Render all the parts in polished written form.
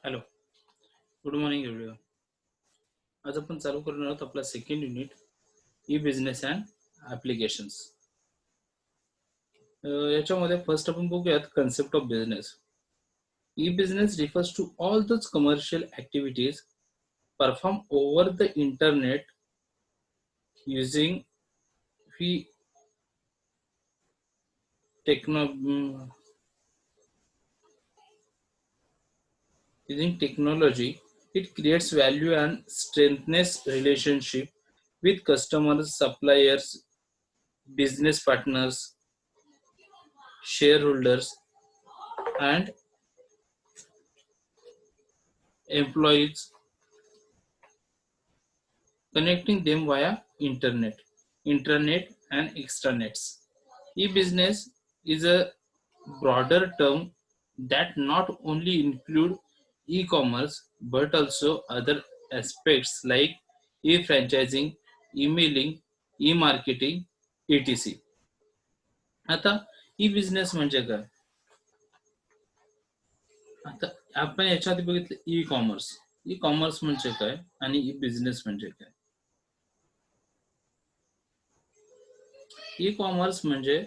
Hello, good morning everyone. आज आपण चालू करणार आहोत आपला second unit E business and applications. याच्यामध्ये फर्स्ट आपण बघूयात concept of business. E business refers to all those commercial activities perform over the internet using fee using technology. It creates value and strengthens relationship with customers, suppliers, business partners, shareholders, and employees, connecting them via internet and extranets. E-business is a broader term that not only include e-commerce but also other aspects like e-franchising, emailing, e-marketing, etc. आता E-business म्हणजे काय? आता आपण याच्या आधी बघितलं e-commerce. E-commerce म्हणजे काय आणि ई-बिझनेस म्हणजे काय? ई-कॉमर्स म्हणजे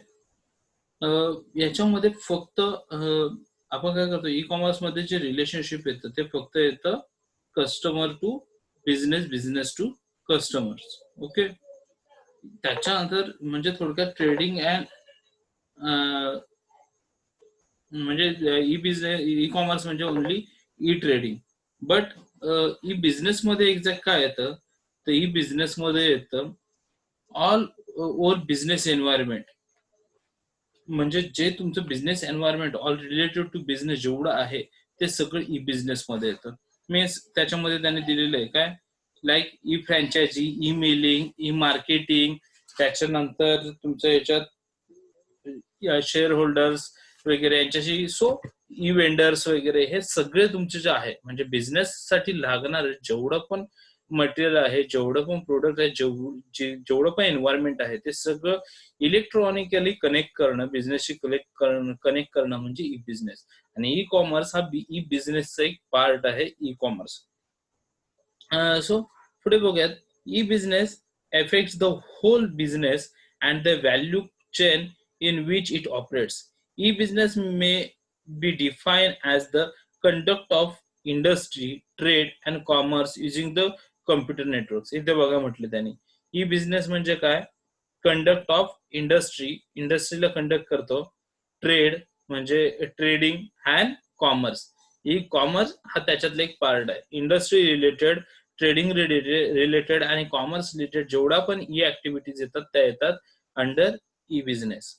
याच्यामध्ये फक्त आपण काय करतो, ई कॉमर्स मध्ये जे रिलेशनशिप येतं ते फक्त येतं customer to business, business to customers. Okay, त्याच्यानंतर म्हणजे थोडक्यात ट्रेडिंग अँड म्हणजे ई बिझनेस, ई कॉमर्स म्हणजे only E trading. But E business मध्ये एक्झॅक्ट काय येतं, तर ई बिझनेस मध्ये येतं ऑल ओव्हर बिझनेस एन्व्हायरमेंट. म्हणजे जे तुमचं business environment all related to business जेवढं आहे ते सगळं ई बिझनेस मध्ये येतं. मीन्स त्याच्यामध्ये त्यांनी दिलेलं आहे काय, like e franchise, E mailing, E marketing, त्याच्यानंतर तुमच्या याच्यात शेअर होल्डर्स वगैरे यांच्याशी, सो ई वेंडर्स वगैरे हे सगळे तुमचे जे आहे म्हणजे बिझनेस साठी लागणार जेवढं पण मटेरियल आहे, जेवढं पण प्रोडक्ट आहे, जेवढं पण एन्व्हायरमेंट आहे ते सगळं इलेक्ट्रॉनिकली कनेक्ट करणं, बिझनेसशी कनेक्ट करणं म्हणजे ई बिझनेस. आणि ई कॉमर्स हा ई बिझनेसचा एक पार्ट आहे ई कॉमर्स. सो पुढे बघूयात, e business affects the whole business and the value chain in which it operates. E-business may be defined as the conduct of industry, trade and commerce using the computer networks. इथे बघा म्हटले त्यांनी E business म्हणजे काय, conduct of industry, इंडस्ट्रीला conduct करतो, trade म्हणजे trading and commerce. E commerce हा त्याच्यातला एक पार्ट आहे. इंडस्ट्री रिलेटेड, ट्रेडिंग रिलेटेड आणि कॉमर्स रिलेटेड जेवढा पण ई ऍक्टिव्हिटीज येतात त्या येतात under e business.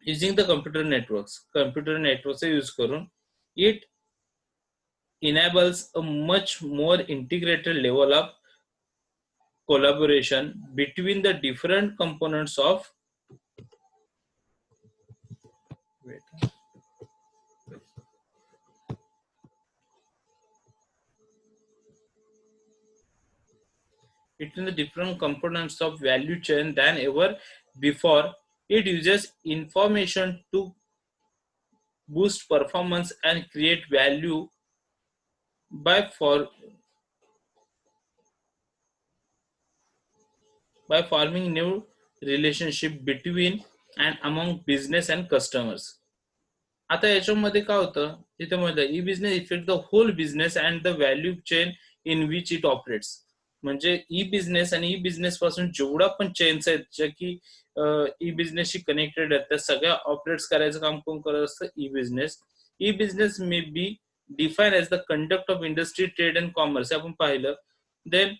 Using the computer networks, computer नेटवर्कचा यूज करून it enables a much more integrated level of collaboration between the different components of between the different components of value chain than ever before. It uses information to boost performance and create value by forming new relationship between and among business and customers. आता याच्यामध्ये काय होतं, तिथे मध्ये E business effect the whole business and the value chain in which it operates. म्हणजे E business आणि E business पासून जेवढा पण चेन्स आहेत ज्या की ई बिझनेसशी कनेक्टेड आहेत त्या सगळ्या ऑपरेट्स करायचं काम कोण करत असतं, E business. E business may be define as the conduct of industry, trade and commerce आपण पाहिलं. Then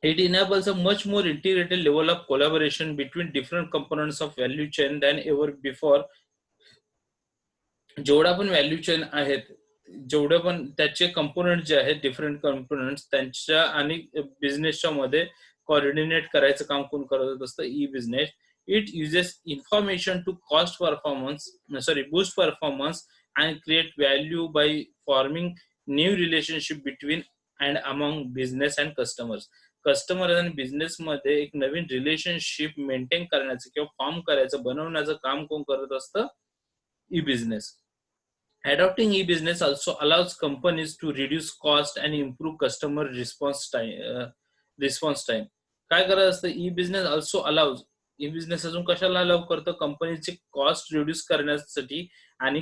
it enables a much more integrated level of collaboration between different components of value chain than ever before. जेवढा पण value chain आहेत, जेवढे पण त्याचे component जे आहेत, डिफरंट कंपोनंट्स त्यांच्या आणि बिझनेसच्या मध्ये कोऑर्डिनेट करायचं काम कोण करत असतं, E business. It uses information to boost performance and create value by forming new relationship between and among business and customers. Customer आणि बिझनेस मध्ये एक नवीन रिलेशनशिप मेंटेन करण्याचं किंवा फॉर्म करायचं, बनवण्याचं काम कोण करत असतं, E business. Adopting e-business also allows companies to reduce cost and improve customer response time. काय करत असतं E business also allows, e business अजून कशाला अलाउ करतं, कंपनीचे कॉस्ट रिड्यूस करण्यासाठी आणि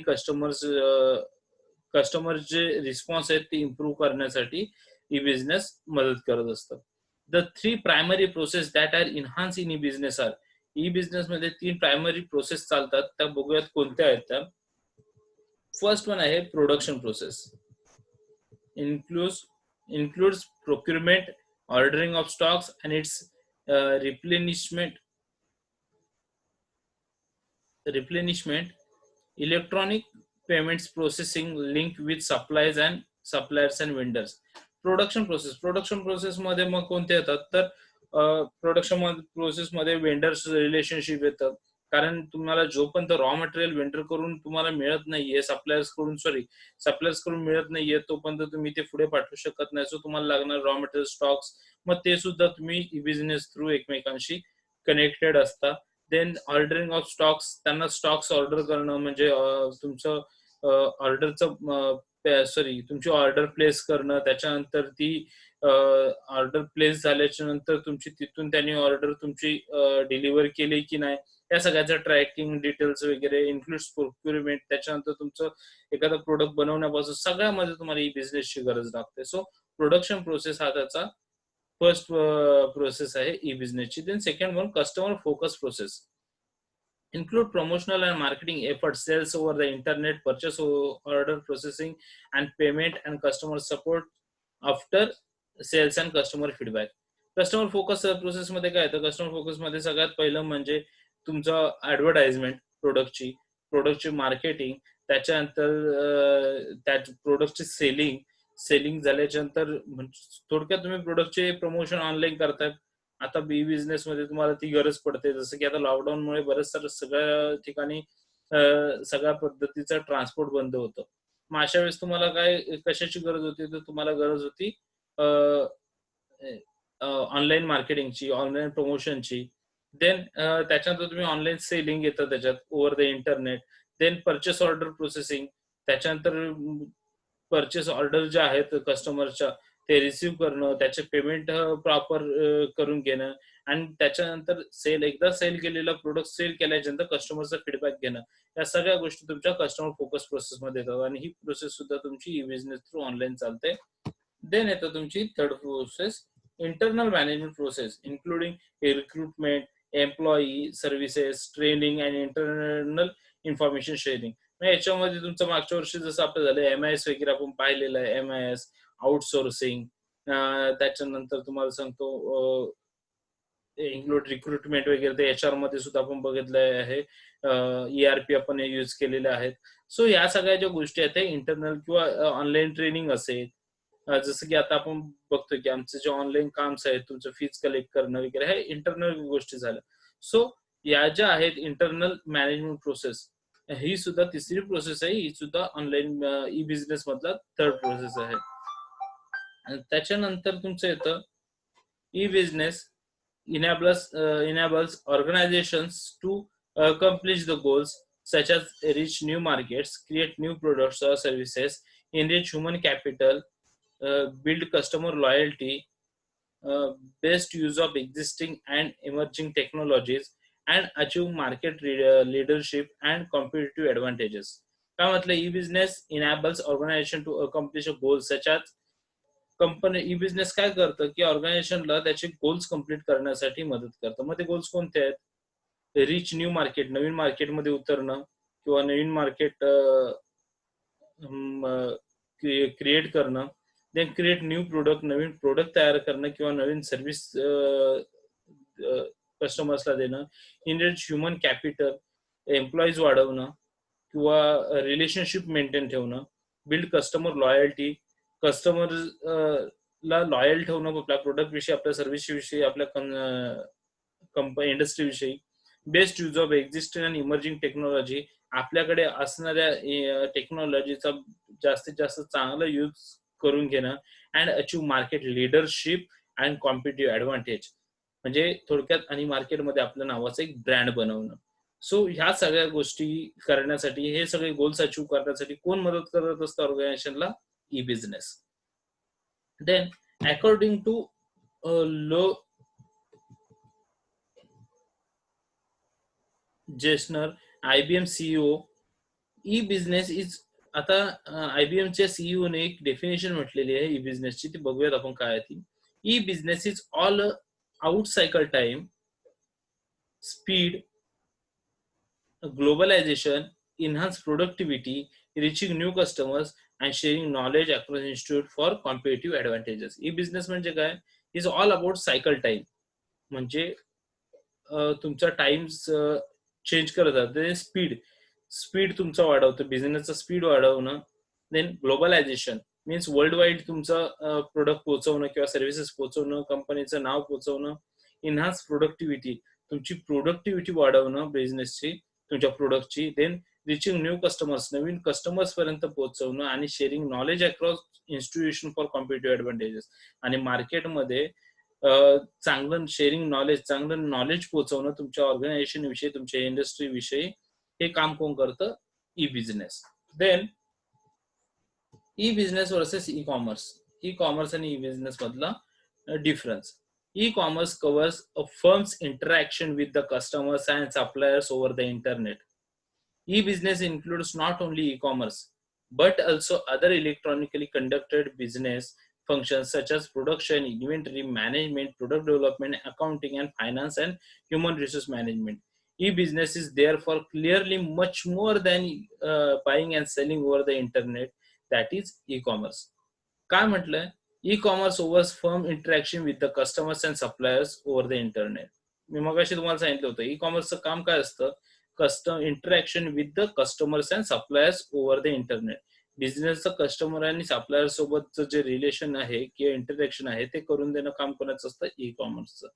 कस्टमर जे रिस्पॉन्स आहेत ते इम्प्रूव्ह करण्यासाठी ई बिझनेस मदत करत असतं. The three primary process that are enhance in E business are, E business मध्ये 3 प्रायमरी प्रोसेस चालतात, त्या बघूयात कोणत्या आहेत त्या. फर्स्ट वन आहे production process. includes procurement, ordering of stocks, and its replenishment, electronic payments processing linked with suppliers and vendors. Production process मध्ये मग कोणते येतात तर प्रोडक्शन प्रोसेस मध्ये वेंडर्स रिलेशनशिप येतं, कारण तुम्हाला जोपर्यंत रॉ मटेरियल वेंडर करून तुम्हाला मिळत नाहीये, सप्लायर्स कडून मिळत नाहीये, तोपर्यंत तुम्ही ते पुढे पाठवू शकत नाही. सो तुम्हाला लागणार रॉ मटेरियल स्टॉक्स, मग ते सुद्धा तुम्ही ई बिझनेस थ्रू एकमेकांशी कनेक्टेड असता. देन ऑर्डरिंग ऑफ स्टॉक्स, त्यांना स्टॉक्स ऑर्डर करणं म्हणजे तुमचं तुमची ऑर्डर प्लेस करणं, त्याच्यानंतर ती ऑर्डर प्लेस झाल्याच्या नंतर तुमची तिथून त्यांनी ऑर्डर तुमची डिलिव्हर केली की नाही, या सगळ्याचं ट्रॅकिंग डिटेल्स वगैरे, इन्क्लुड्स प्रोक्युरमेंट, त्याच्यानंतर तुमचं एखादं प्रोडक्ट बनवण्यापासून सगळ्यामध्ये तुम्हाला ई बिझनेसची गरज लागते. सो प्रोडक्शन प्रोसेस हा त्याचा फर्स्ट प्रोसेस आहे ई बिझनेसची. Then second one customer focus process, include promotional and marketing efforts, sales over the internet, purchase order processing and payment, and customer support after sales and customer feedback. Customer focus process मध्ये काय येतं, customer focus मध्ये सगळ्यात पहिलं म्हणजे तुमचं advertisement, प्रोडक्टची marketing, त्याच्यानंतर त्या प्रोडक्टची सेलिंग झाल्याच्या नंतर थोडक्यात तुम्ही प्रोडक्टचे प्रमोशन ऑनलाईन करताय. आता बी बिझनेस मध्ये तुम्हाला ती गरज पडते, जसं की आता लॉकडाऊनमुळे बरेच सारं सगळ्या ठिकाणी सगळ्या पद्धतीचं ट्रान्सपोर्ट बंद होतं. मग अशा वेळेस तुम्हाला काय कशाची गरज होती, तर तुम्हाला गरज होती ऑनलाईन मार्केटिंगची, ऑनलाईन प्रमोशनची. देन त्याच्यानंतर तुम्ही ऑनलाईन सेलिंग येतं त्याच्यात over the internet. Then purchase order processing, त्याच्यानंतर परचेस ऑर्डर ज्या आहेत कस्टमरच्या ते रिसिव्ह करणं, त्याचे पेमेंट प्रॉपर करून घेणं, आणि त्याच्यानंतर एकदा सेल केलेला प्रोडक्ट सेल केल्याच्या नंतर कस्टमरचा फीडबॅक घेणं, या सगळ्या गोष्टी तुमच्या कस्टमर फोकस प्रोसेस मध्ये येतात, आणि ही प्रोसेस सुद्धा तुमची ई बिझनेस थ्रू ऑनलाईन चालते. देन येतं तुमची third process internal management process, including recruitment, employee services, training and internal information sharing. याच्यामध्ये तुमचं मागच्या वर्षी जसं आपलं झालं MIS वगैरे आपण पाहिलेलं आहे, MIS आउटसोर्सिंग, त्याच्यानंतर तुम्हाला सांगतो इन्क्लूड रिक्रुटमेंट वगैरे, ते HR मध्ये सुद्धा आपण बघितलं आहे, ERP आपण यूज केलेले आहेत. सो या सगळ्या ज्या गोष्टी आहेत इंटरनल किंवा ऑनलाईन ट्रेनिंग असेल, जसं की आता आपण बघतो की आमचे जे ऑनलाईन काम्स आहेत, तुमचं फीज कलेक्ट करणं वगैरे, हे इंटरनल गोष्टी झाल्या. सो या ज्या आहेत इंटरनल मॅनेजमेंट प्रोसेस, ही सुद्धा तिसरी प्रोसेस आहे, ही सुद्धा ऑनलाईन ई बिझनेस मधला थर्ड प्रोसेस आहे. त्याच्यानंतर तुमचं येतं e business enables organizations to accomplish the goals such as reach new markets, create new products or services, enrich human capital, build customer loyalty, best use of existing and emerging technologies, and achieve market leadership and competitive advantages. काय म्हटलं, e business enables organization to accomplish a goal such as, company e business काय करतं की ऑर्गनायझेशनला त्याचे goals complete करण्यासाठी मदत करतं. मग ते गोल्स कोणते आहेत, रिच न्यू मार्केट, नवीन मार्केटमध्ये उतरणं किंवा नवीन मार्केट क्रिएट करणं, देन क्रिएट न्यू प्रोडक्ट, नवीन प्रोडक्ट तयार करणं किंवा नवीन सर्व्हिस कस्टमर्सला देणं, इनरिच ह्युमन कॅपिटल, एम्प्लॉईज वाढवणं किंवा रिलेशनशिप मेंटेन ठेवणं, बिल्ड कस्टमर लॉयल्टी, कस्टमर ला लॉयल ठेवणं आपल्या प्रोडक्ट विषयी, आपल्या सर्व्हिस विषयी, आपल्या कंपनी इंडस्ट्री विषयी, best use of existing and emerging technology, आपल्याकडे असणाऱ्या टेक्नॉलॉजीचा जास्तीत जास्त चांगला यूज करून घेणं, and achieve market leadership and competitive advantage, म्हणजे थोडक्यात आणि मार्केटमध्ये आपल्या नावाचं एक ब्रँड बनवणं. सो ह्या सगळ्या गोष्टी करण्यासाठी, हे सगळे गोल्स अचीव्ह करण्यासाठी कोण मदत करत असतं ऑर्गनायझेशनला? E business. Then according to Lou Gerstner, IBM CEO, E business is, आता IBMच्या सीईओ ने एक डेफिनेशन म्हटलेली आहे ई बिझनेसची, ती बघूयात आपण काय आहे ती. E business is all out cycle time, speed, globalization, enhance productivity, reaching new customers, and sharing knowledge across institute for competitive advantages. E business म्हणजे काय? Is all about cycle time. म्हणजे तुमचा टाइम चेंज करत जातं. Speed, speed तुमचा वाढवतं, बिझनेसचा speed वाढवणं. Then globalisation means world wide तुमचं प्रोडक्ट पोहोचवणं किंवा सर्व्हिसेस पोहोचवणं, कंपनीचं नाव पोहोचवणं. इन्हान्स प्रोडक्टिव्हिटी, तुमची प्रोडक्टिव्हिटी वाढवणं बिझनेसची, तुमच्या प्रोडक्टची. देन रिचिंग न्यू कस्टमर्स, नवीन कस्टमर्स पर्यंत पोहोचवणं. आणि sharing knowledge across institution for competitive advantages, आणि मार्केटमध्ये चांगलं शेअरिंग नॉलेज, चांगलं नॉलेज पोहोचवणं तुमच्या ऑर्गनायझेशन विषयी, तुमच्या इंडस्ट्री विषयी. हे काम कोण करतं? E business. Then E business versus E commerce. E commerce आणि ई बिझनेस मधला difference. E-commerce covers a firm's interaction with the customers and suppliers over the internet. E-business includes not only e-commerce, but also other electronically conducted business functions such as production, inventory management, product development, accounting and finance, and human resource management. E-business is therefore clearly much more than buying and selling over the internet, that is e-commerce. काय म्हटलंय? E-commerce overs firm interaction with the customers and suppliers over the internet. मी मगाशी तुम्हाला सांगितलं होतं, E कॉमर्सचं काम काय असतं? Interaction with the customers and suppliers over the internet. बिझनेसचं कस्टमर आणि सप्लायर सोबतचं जे रिलेशन आहे किंवा इंटरॅक्शन आहे ते करून देणं काम कोणाचं असतं? ई कॉमर्सचं.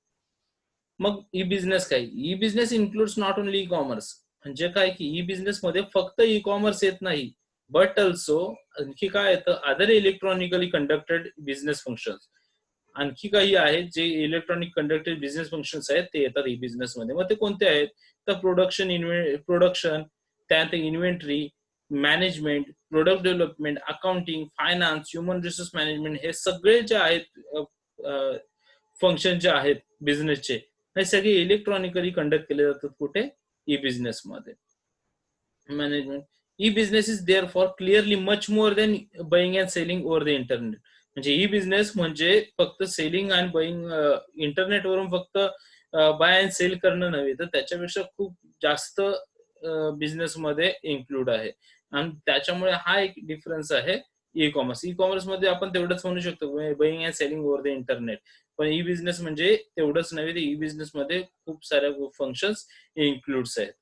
मग ई बिझनेस काय? E business includes not only E commerce. म्हणजे काय की ई बिझनेस मध्ये फक्त ई कॉमर्स येत नाही, बट ऑल्सो आणखी काय येतं? Other electronically conducted business functions. आणखी काही आहेत जे इलेक्ट्रॉनिक कंडक्टेड बिझनेस फंक्शन्स आहेत, ते येतात ई बिझनेस मध्ये. मग ते कोणते आहेत? तर प्रोडक्शन, त्यानंतर inventory management, product development, accounting, finance, human resource management, हे सगळे जे आहेत फंक्शन जे आहेत बिझनेसचे, हे सगळे इलेक्ट्रॉनिकली कंडक्ट केले जातात. कुठे? ई बिझनेस मध्ये. Management. E business is there for clearly much more than buying and selling over the internet. म्हणजे ई बिझनेस म्हणजे फक्त सेलिंग आणि बाईंग, इंटरनेटवरून फक्त बाय अँड सेल करणं नव्हे, तर त्याच्यापेक्षा खूप जास्त बिझनेस मध्ये इन्क्लूड आहे. आणि त्याच्यामुळे हा एक डिफरन्स आहे ई कॉमर्स. ई कॉमर्स मध्ये आपण तेवढंच म्हणू शकतो, buying and selling over the internet. पण ई बिझनेस म्हणजे तेवढंच नव्हे, तर ई बिझनेस मध्ये खूप साऱ्या फंक्शन्स इन्क्लूड्स आहेत,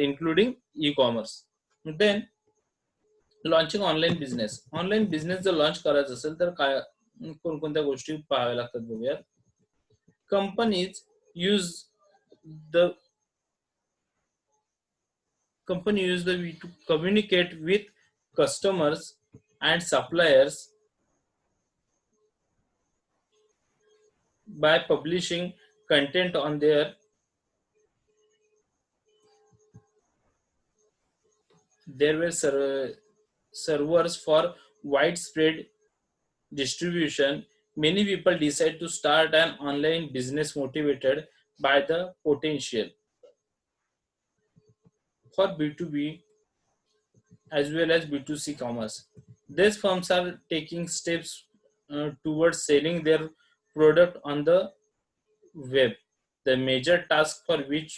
including E commerce. Then launching online business. Online business जर लॉन्च करायचा असेल तर काय कोणकोणत्या गोष्टी पाहाव्या लागतात बघूयात. Companies use the way to communicate with customers and suppliers by publishing content on their servers for widespread distribution. Many people decide to start an online business motivated by the potential for B2B as well as B2C commerce. These firms are taking steps towards selling their product on the web. The major task for which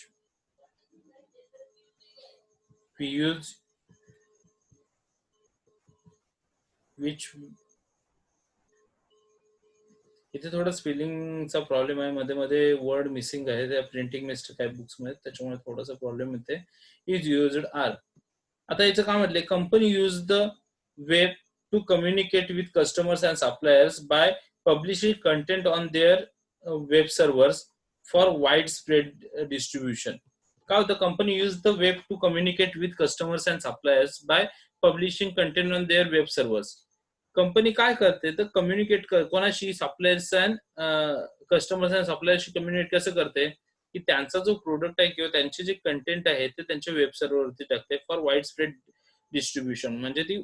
we use which इथे थोडं स्पेलिंगचा problem आहे, मध्ये मध्ये word missing आहे, त्या printing mistake आहे books मध्ये, त्याच्यामुळे थोडासा प्रॉब्लेम येते. Is used are. आता याचं काय म्हटलंय? Company use the web to communicate with customers and suppliers by publishing content on their web servers for wide spread distribution. काय होतं? Company use the web to communicate with customers and suppliers by publishing content on their web servers. Company काय करते तर कोणाशी? Suppliers and customers and सप्लायर्सशी communicate कसं करते? की त्यांचा जो प्रोडक्ट आहे किंवा त्यांचे जे कंटेंट आहे ते त्यांच्या वेब सर्व्हरवरती टाकते फॉर वाईड स्प्रेड डिस्ट्रीब्युशन. म्हणजे ती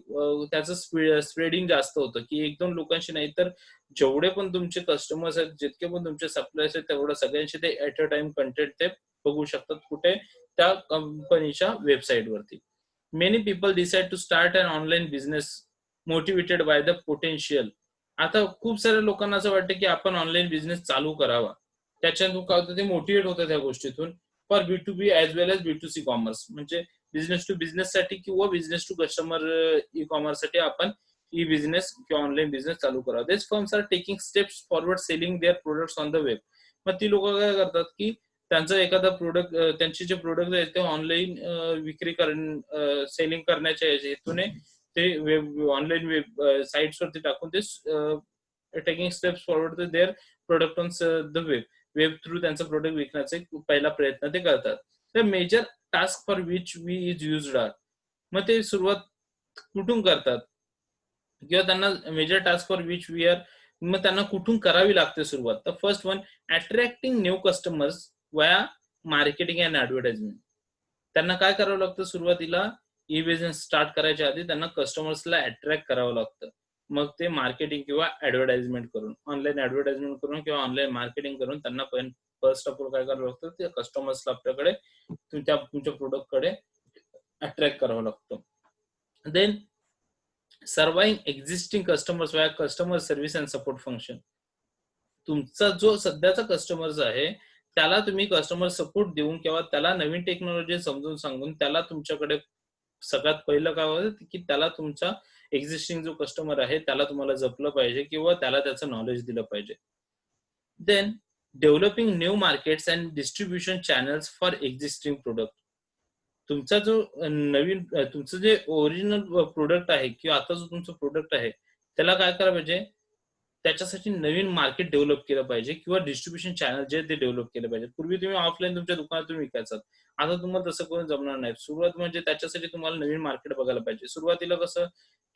त्याचं स्प्रेडिंग जास्त होतं, की 1-2 लोकांशी नाही तर जेवढे पण तुमचे कस्टमर्स आहेत, जितके पण तुमचे सप्लायर्स आहेत, तेवढ्या सगळ्यांशी ते ॲट अ टाईम कंटेंट ते बघू शकतात. कुठे? त्या कंपनीच्या वेबसाईटवरती. Many people decide to start an online business motivated by the potential. आता खूप साऱ्या लोकांना असं वाटतं, की आपण ऑनलाईन बिझनेस चालू करावा. त्याच्यातून काय होतं, ते मोटिव्हेट होतात त्या गोष्टीतून for B2B as well as B2C commerce. म्हणजे बिझनेस टू बिझनेससाठी किंवा बिझनेस टू कस्टमर ई-कॉमर्ससाठी आपण ई-बिझनेस किंवा ऑनलाईन बिझनेस चालू करावा. This firms are taking steps forward selling their products on the web. मग ती लोकं काय करतात, की त्यांचं एखादा प्रोडक्ट त्यांचे जे प्रोडक्ट आहेत ते ऑनलाईन विक्री सेलिंग करण्याच्या हेतूने ते वेब ऑनलाईन वेब साइट्सवरती टाकून ते taking steps forward to their product on the web. Web through त्यांचं प्रोडक्ट विकण्याचा एक पहिला प्रयत्न ते करतात. तर major task for which we is used are. मग ते सुरुवात कुठून करतात? किंवा त्यांना major task for which we are, मग त्यांना कुठून करावी लागते सुरुवात? तर first one, attracting new customers via marketing and advertisement. त्यांना काय करावं लागतं सुरुवातीला? ई-बिझनेस स्टार्ट करायच्या आधी त्यांना कस्टमर्सला अट्रॅक्ट करावं लागतं. मग ते मार्केटिंग किंवा ॲडव्हर्टाइजमेंट करून, ऑनलाईन ॲडव्हर्टाइजमेंट करून किंवा ऑनलाईन मार्केटिंग करून त्यांना फर्स्ट ऑफ ऑल काय करावं लागतं? ते कस्टमर्सला आपल्याकडे तुमच्या प्रॉडक्टकडे अट्रॅक्ट करावं लागतं. Then surviving existing customers via customer service and support function. तुमचा जो सध्याचा कस्टमर्स आहे, त्याला तुम्ही कस्टमर सपोर्ट देऊन किंवा त्याला नवीन टेक्नॉलॉजी समजून सांगून त्याला तुमच्याकडे सगळ्यात पहिलं काय होतं, की त्याला तुमचा एक्झिस्टिंग जो कस्टमर आहे, त्याला तुम्हाला जपलं पाहिजे किंवा त्याला त्याचं नॉलेज दिलं पाहिजे. Then developing new markets and distribution channels for existing product. तुमचा जो तुमचं जे ओरिजिनल प्रॉडक्ट आहे किंवा आता जो तुमचा प्रॉडक्ट आहे, त्याला काय करायला पाहिजे? त्याच्यासाठी नवीन मार्केट डेव्हलप केलं पाहिजे किंवा डिस्ट्रिब्युशन चॅनल जे ते डेव्हलप केलं पाहिजे. पूर्वी तुम्ही ऑफलाईन तुमच्या दुकानातून विकायचात. आता तुम्हाला तसं करून जमणार नाही. सुरुवात म्हणजे त्याच्यासाठी तुम्हाला नवीन मार्केट बघायला पाहिजे. सुरुवातीला कसं,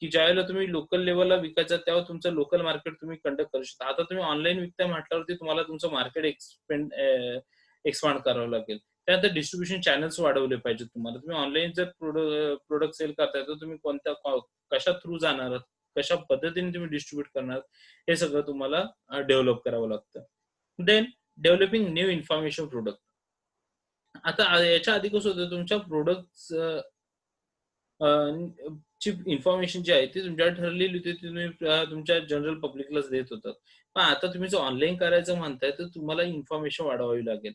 की ज्यावेळेला तुम्ही लोकल लेव्हलला विकायचा तेव्हा तुमचं लोकल मार्केट तुम्ही कंडक्ट करू शकता. आता तुम्ही ऑनलाईन विकताय म्हटल्यावरती तुम्हाला तुमचं मार्केट एक्सपांड करावं लागेल. त्यानंतर डिस्ट्रिब्युशन चॅनल्स वाढवले पाहिजेत तुम्हाला. तुम्ही ऑनलाईन जर प्रॉडक्ट सेल करताय तर तुम्ही कशा थ्रू जाणार आहात? कशा पद्धतीने तुम्ही डिस्ट्रिब्यूट करणार? हे सगळं तुम्हाला डेव्हलप करावं लागतं. Then developing new information product. आता याच्या आधी कसं होतं, तुमच्या प्रोडक्ट्स ची इन्फॉर्मेशन जी आहे ती तुमच्याकडे ठरलेली होती, ती तुम्ही तुमच्या जनरल पब्लिकलाच देत होतात. पण आता तुम्ही जर ऑनलाईन करायचं म्हणताय तर तुम्हाला इन्फॉर्मेशन वाढवावी लागेल.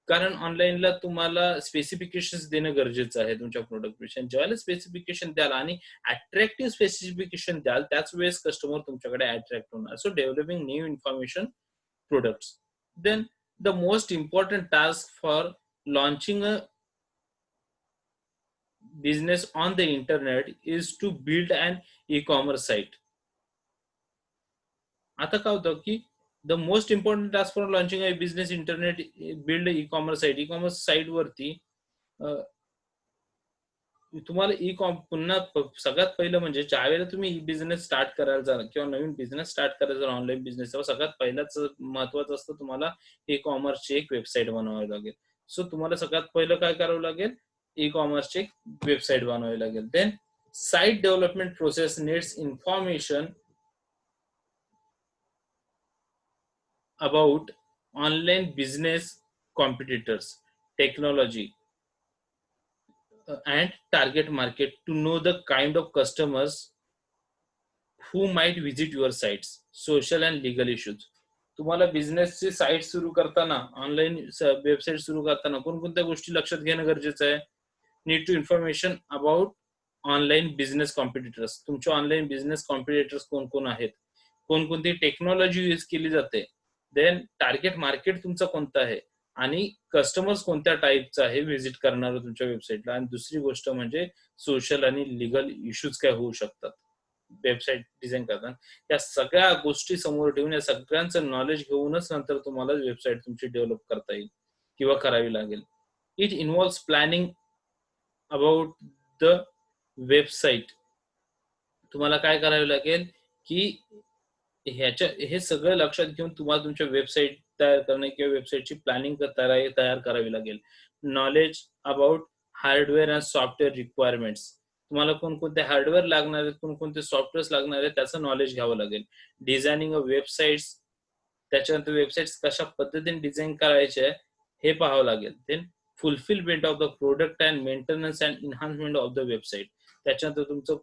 कारण ऑनलाईनला तुम्हाला स्पेसिफिकेशन्स देणं गरजेचं आहे तुमच्या प्रॉडक्टपेक्षा. ज्यावेळेला स्पेसिफिकेशन द्याल आणि अट्रॅक्टिव्ह स्पेसिफिकेशन द्याल, त्याच वेळेस कस्टमर तुमच्याकडे अट्रॅक्ट होणार. So developing new information products. Then the most important task for launching a business on the internet is to build an e-commerce site. आता काय होतं, की the most important task for launching a business internet build E commerce site. E commerce site वरती तुम्हाला पुन्हा सगळ्यात पहिलं म्हणजे ज्यावेळेला तुम्ही बिझनेस स्टार्ट करायला जाल किंवा नवीन बिझनेस स्टार्ट करायला जाल ऑनलाईन बिझनेस, तेव्हा सगळ्यात पहिलाच महत्वाचं असतं, तुम्हाला ई कॉमर्सची एक वेबसाईट बनवावी लागेल. सो तुम्हाला सगळ्यात पहिलं काय करावं लागेल? ई कॉमर्सची एक वेबसाईट बनवावी लागेल. Then site development process needs information about online business competitors, technology and target market to know the kind of customers who might visit your sites. Social and legal issues. तुम्हाला बिझनेसची site सुरू करताना, online website सुरू करताना कोणकोणत्या गोष्टी लक्षात घेणं गरजेचं आहे? Need to information about online business competitors. तुमचे ऑनलाईन बिझनेस कॉम्पिटिटर्स कोण कोण आहेत? कोणकोणती टेक्नॉलॉजी यूज केली जाते? देन टार्गेट मार्केट तुमचा कोणता आहे? आणि कस्टमर्स कोणत्या टाईपचा आहे व्हिजिट करणार तुमच्या वेबसाईटला? आणि दुसरी गोष्ट म्हणजे सोशल आणि लीगल इश्यूज काय होऊ शकतात वेबसाईट डिझाईन करताना. या सगळ्या गोष्टी समोर ठेवून, या सगळ्यांचं नॉलेज घेऊनच नंतर तुम्हाला वेबसाईट तुमची डेव्हलप करता येईल किंवा करावी लागेल. It involves planning about the website. तुम्हाला काय करावे लागेल, की हे सगळं लक्षात घेऊन तुम्हाला तुमच्या वेबसाईट तयार करणे किंवा वेबसाईटची प्लॅनिंग तयार करावी लागेल. Knowledge about hardware and software requirements, तुम्हाला कोणकोणते हार्डवेअर लागणार आहेत, कोणकोणते सॉफ्टवेअर्स लागणार आहेत त्याचं नॉलेज घ्यावं लागेल. डिझायनिंग ऑफ वेबसाईट्स, त्याच्यानंतर वेबसाईट्स कशा पद्धतीने डिझाईन करायचे आहे हे पाहावं लागेल. Then fulfilment of the product and maintenance and enhancement of the website, त्याच्यानंतर तुमचं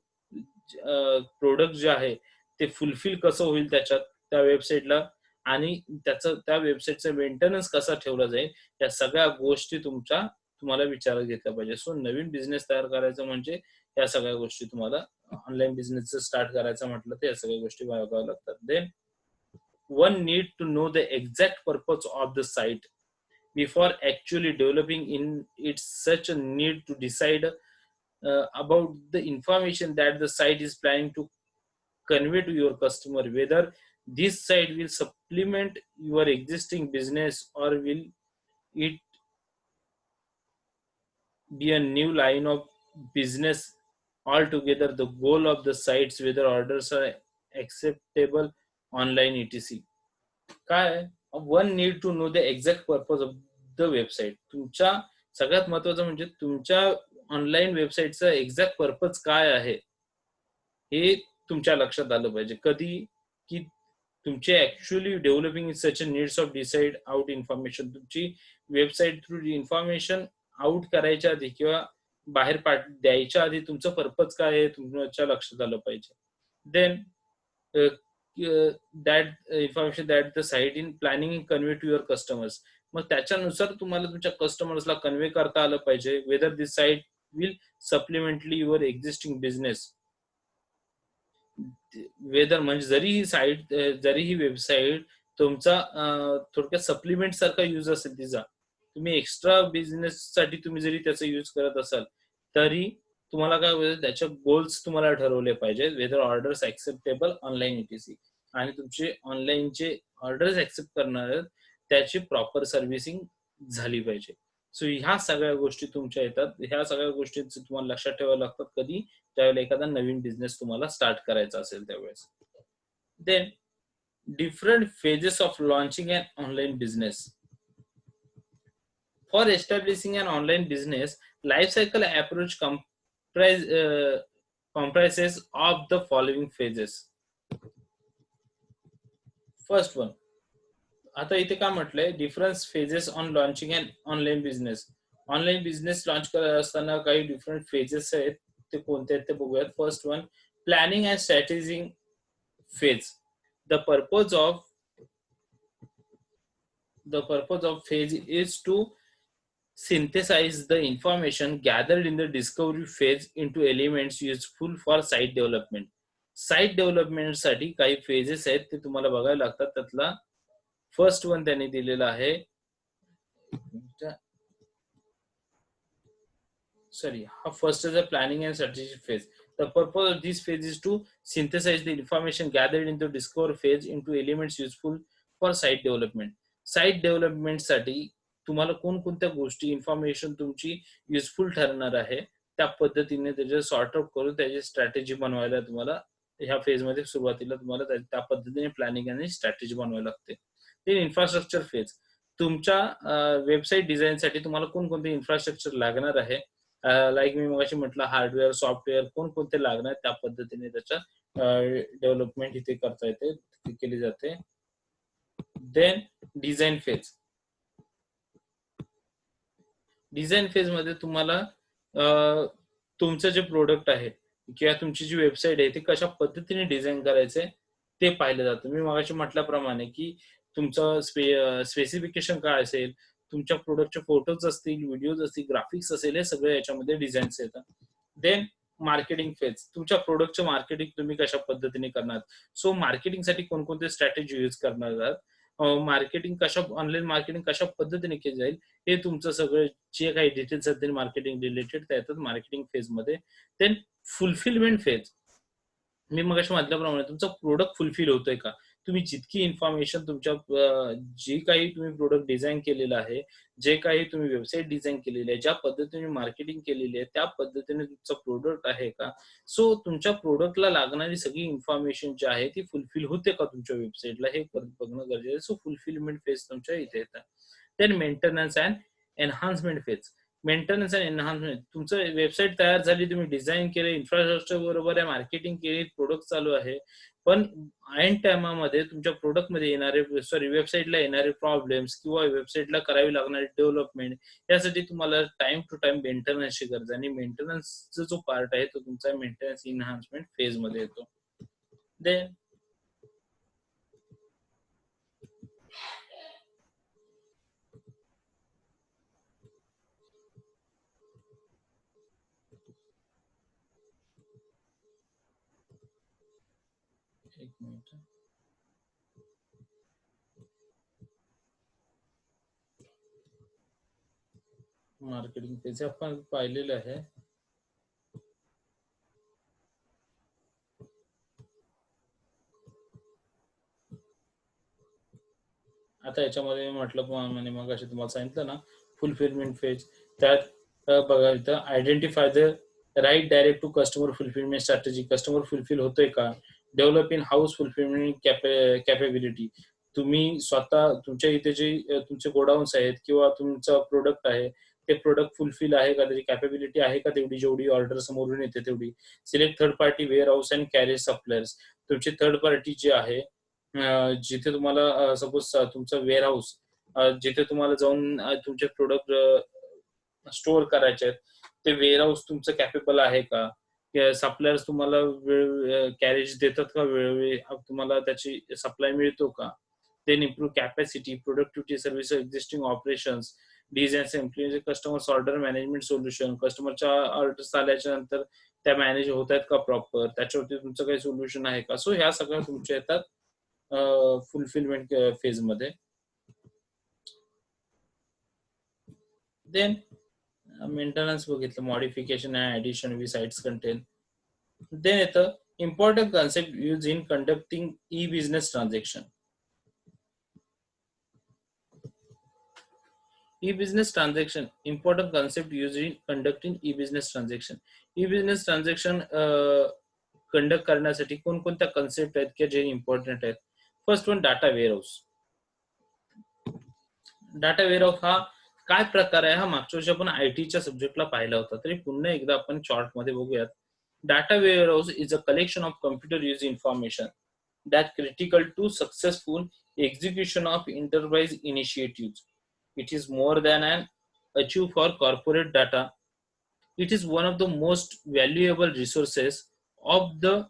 प्रोडक्ट जे आहे ते फुलफिल कसं होईल त्याच्यात त्या वेबसाईटला, आणि त्याचं त्या वेबसाईटचं मेंटेनन्स कसा ठेवला जाईल, या सगळ्या गोष्टी तुम्हाला विचारात घेतल्या पाहिजे. सो नवीन बिझनेस तयार करायचं म्हणजे या सगळ्या गोष्टी तुम्हाला ऑनलाईन बिझनेस स्टार्ट करायचं म्हटलं तर या सगळ्या गोष्टी बघाव्या लागतात. Then one need to know the exact purpose of the site before actually developing in it's such a need to decide about the information that the site is planning to convey to your customer, whether this site will supplement your existing business or will it be a new line of business altogether. The goal of the sites, whether orders are acceptable online etc. काय, one need to know the exact purpose of the website. तुमच्या सगळ्यात महत्वाचं म्हणजे तुमच्या online वेबसाईटचा exact purpose काय आहे हे तुमच्या लक्षात आलं पाहिजे. कधी की तुमचे actually developing in such a needs of decide out information, तुमची वेबसाईट थ्रू इन्फॉर्मेशन आउट करायच्या आधी किंवा बाहेर द्यायच्या आधी तुमचं पर्पज काय आहे तुमच्या लक्षात आलं पाहिजे. Then that information that the site in planning convey to your customers, मग त्याच्यानुसार तुम्हाला तुमच्या कस्टमर्सला कन्वे करता आलं पाहिजे whether this site will supplementally your existing business. Whether म्हणजे जरी ही वेबसाईट तुमचा थोडक्यात सप्लिमेंट सारखा यूज असेल तिचा, तुम्ही एक्स्ट्रा बिझनेस साठी तुम्ही जरी त्याचा यूज करत असाल तरी तुम्हाला काय होईल, त्याच्या गोल्स तुम्हाला ठरवले पाहिजे. Whether orders acceptable online ETC, आणि तुमचे ऑनलाईनचे ऑर्डर्स ऍक्सेप्ट करणार त्याची प्रॉपर सर्व्हिसिंग झाली पाहिजे. सो ह्या सगळ्या गोष्टी तुमच्या येतात. ह्या सगळ्या गोष्टी तुम्हाला लक्षात ठेवाव्या लागतात कधी, त्यावेळेला एखादा नवीन बिझनेस तुम्हाला स्टार्ट करायचा असेल त्यावेळेस. Then different phases of launching an online business. For establishing an online business, life cycle approach comprises of the following phases. First one, आता इथे काय म्हटलंय, different phases on launching and online business. Online business launch करत असताना काही different phases आहेत, ते कोणते आहेत ते बघूयात. First one, planning and strategising phase. The purpose of phase is to synthesize the information gathered in the discovery phase into elements useful for site development. Site development साठी काही फेजेस आहेत ते तुम्हाला बघायला लागतात. त्यातला फर्स्ट वन त्यांनी दिलेला आहे, हा first is a planning and strategy phase. The purpose of this phase is to synthesize the information gathered in the discover phase into elements useful for site development. Site development साठी तुम्हाला कोणकोणत्या गोष्टी information तुमची useful ठरणार आहे त्या पद्धतीने त्याचे सॉर्ट आउट करून त्याची स्ट्रॅटेजी बनवायला तुम्हाला ह्या फेज मध्ये सुरुवातीला तुम्हाला त्या पद्धतीने प्लॅनिंग आणि स्ट्रॅटेजी बनवावी लागते. ते इन्फ्रास्ट्रक्चर फेज, तुमच्या वेबसाईट डिझाईन साठी तुम्हाला कोणकोणते इन्फ्रास्ट्रक्चर लागणार आहे, लाईक मी मगाशी म्हटलं हार्डवेअर सॉफ्टवेअर कोणकोणते लागणार त्या पद्धतीने त्याच्या डेव्हलपमेंट इथे करता येते, केली जाते. Then design phase. Design phase मध्ये तुम्हाला तुमचं जे प्रोडक्ट आहे किंवा तुमची जी वेबसाईट आहे ते कशा पद्धतीने डिझाईन करायचे ते पाहिलं जातं. मी मगाशी म्हटल्याप्रमाणे की तुमचं स्पेसिफिकेशन काय असेल, तुमच्या प्रोडक्टचे फोटोज असतील, व्हिडिओज असतील, ग्राफिक्स असेल, हे सगळे याच्यामध्ये डिझाईन्स येतात. देन मार्केटिंग फेज, तुमच्या प्रोडक्टचे मार्केटिंग तुम्ही कशा पद्धतीने करणार. सो मार्केटिंगसाठी कोणकोणते स्ट्रॅटेजी यूज करणार आहात, मार्केटिंग ऑनलाईन मार्केटिंग कशा पद्धतीने केली जाईल हे तुमचं सगळं जे काही डिटेल्स आहेत मार्केटिंग रिलेटेड त्या येतात मार्केटिंग फेज मध्ये. देन फुलफिलमेंट फेज, मी मगाशी म्हटल्याप्रमाणे तुमचं प्रोडक्ट फुलफिल होतोय का, तुम्ही जितकी इन्फॉर्मेशन तुमच्या जी काही तुम्ही प्रोडक्ट डिझाइन केलेलं आहे, जे काही तुम्ही वेबसाईट डिझाइन केलेली आहे, ज्या पद्धतीने मार्केटिंग केलेली आहे, त्या पद्धतीने तुमचा प्रोडक्ट आहे का? सो तुमच्या प्रोडक्टला लागणारी सगळी इन्फॉर्मेशन जी आहे ती फुलफिल होते का तुमच्या वेबसाईटला, हे बघणं गरजेचं आहे. सो फुलफिलमेंट फेज तुमच्या इथे येतात. Then maintenance and enhancement phase. Maintenance and enhancement, तुमचं वेबसाईट तयार झाली, तुम्ही डिझाइन केलं, इन्फ्रास्ट्रक्चर बरोबर आहे, मार्केटिंग केली, प्रोडक्ट चालू आहे. पण ऐन टायमामध्ये तुमच्या प्रोडक्टमध्ये येणारे, सॉरी, वेबसाईटला येणारे प्रॉब्लेम्स किंवा वेबसाईटला करावी लागणारी डेव्हलपमेंट, यासाठी तुम्हाला टाइम टू टाइम मेंटेनन्सची गरज आहे. आणि मेंटेनन्सचा जो पार्ट आहे तो तुमचा मेंटेनन्स एन्हान्समेंट फेज मध्ये येतो. देन एक मिनिट, मार्केटिंग फेज आपण पाहिलेलं आहे. आता याच्यामध्ये मी म्हटलं म्हणजे मग अशी तुम्हाला सांगितलं ना, फुलफिलमेंट फेज, त्यात बघा इथं identify the right direct to customer fulfilment strategy. Customer fulfil होतोय का? Develop in house fulfilment capability. तुम्ही स्वतः तुमच्या इथे जे तुमचे गोडाऊन्स आहेत किंवा तुमचं प्रोडक्ट आहे, ते प्रोडक्ट फुलफिल आहे का? त्याची कॅपेबिलिटी आहे का तेवढी, जेवढी ऑर्डर समोरून येते तेवढी? Select third party warehouse and carriage suppliers. तुमची थर्ड पार्टी जी आहे, जिथे तुम्हाला सपोज तुमचं वेअर हाऊस, जिथे तुम्हाला जाऊन तुमचे प्रोडक्ट स्टोअर करायचे आहेत, ते वेअर हाऊस तुमचं कॅपेबल आहे का? सप्लायर्स तुम्हाला कॅरेज देतात का वेळोवेळी? तुम्हाला त्याची सप्लाय मिळतो का? Then improve capacity, productivity, service existing operations, design simply customers order management solution. कस्टमरच्या ऑर्डर्स आल्याच्या नंतर त्या मॅनेज होत आहेत का प्रॉपर? त्याच्यावरती तुमचं काही सोल्युशन आहे का? सो ह्या सगळ्या तुमच्या येतात फुलफिलमेंट फेज मध्ये. देन मेंटेनन्स बघितलं, modification and addition we sites content. Then येतं important concept use in conducting E business transaction. E-business transaction, important concept used in conducting e-business transaction. E-business transaction conduct करण्यासाठी कोणकोणत्या concept आहेत की जे important आहेत? First one, data warehouse. Data warehouse हा काय प्रकार आहे, हा मागच्या वर्षी आपण आयटीच्या सब्जेक्टला पाहिला होता, तरी पुन्हा एकदा आपण शॉर्ट मध्ये बघूयात. Data warehouse is a collection of computer use information that critical to successful execution of enterprise initiatives. It is more than an achieve for corporate data. It is one of the most valuable resources of the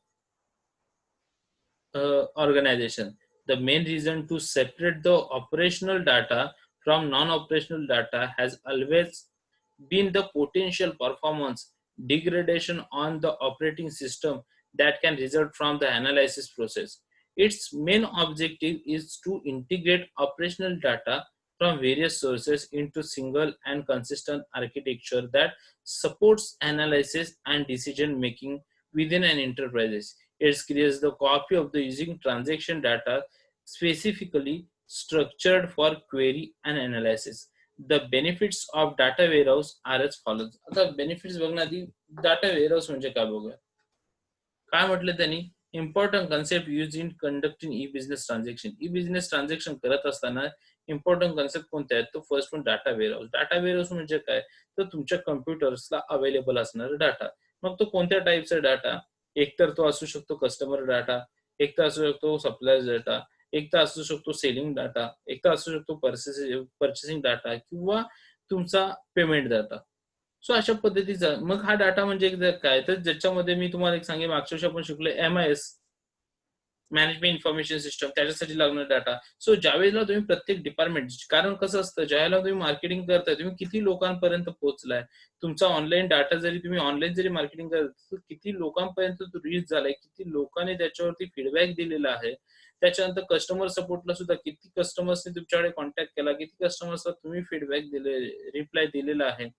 organization. The main reason to separate the operational data from non-operational data has always been the potential performance degradation on the operating system that can result from the analysis process. Its main objective is to integrate operational data from various sources into single and consistent architecture that supports analysis and decision making within an enterprise. It creates the copy of the using transaction data specifically structured for query and analysis. The benefits of data warehouse are as follows. आता benefits बघण्याआधी data warehouse म्हणजे काय बघूया. काय म्हटलं त्यांनी? Important concept use in conducting E business transaction. E business transaction करत असताना important concept कोणते आहेत? तो first one data warehouse. Data warehouse म्हणजे काय? तर तुमच्या कम्प्युटर्सला अवेलेबल असणारा डाटा. मग तो कोणत्या टाईपचा डाटा? एक तर तो असू शकतो कस्टमर डाटा, एक तर असू शकतो सप्लायर डाटा, एक तर असू शकतो सेलिंग डाटा, एक तर असू शकतो पर्चेसिंग डाटा किंवा तुमचा पेमेंट डाटा. सो अशा पद्धतीचा मग हा डाटा म्हणजे काय, तर ज्याच्यामध्ये मी तुम्हाला एक सांगेन, मागच्या वर्षी आपण शिकलो MIS, मॅनेजमेंट इन्फॉर्मेशन सिस्टम, त्याच्यासाठी लागणार डाटा. सो ज्यावेळेला तुम्ही प्रत्येक डिपार्टमेंट, कारण कसं असतं, ज्यावेळेला तुम्ही मार्केटिंग करताय, तुम्ही किती लोकांपर्यंत पोहोचलाय, तुमचा ऑनलाईन डाटा जरी तुम्ही ऑनलाईन जरी मार्केटिंग करत, तर किती लोकांपर्यंत तो रीच झालाय, किती लोकांनी त्याच्यावरती फीडबॅक दिलेला आहे. त्याच्यानंतर कस्टमर सपोर्टला सुद्धा किती कस्टमर्सनी तुमच्याकडे कॉन्टॅक्ट केला, किती कस्टमर्सला तुम्ही फीडबॅक दिले, रिप्लाय दिलेला आहे.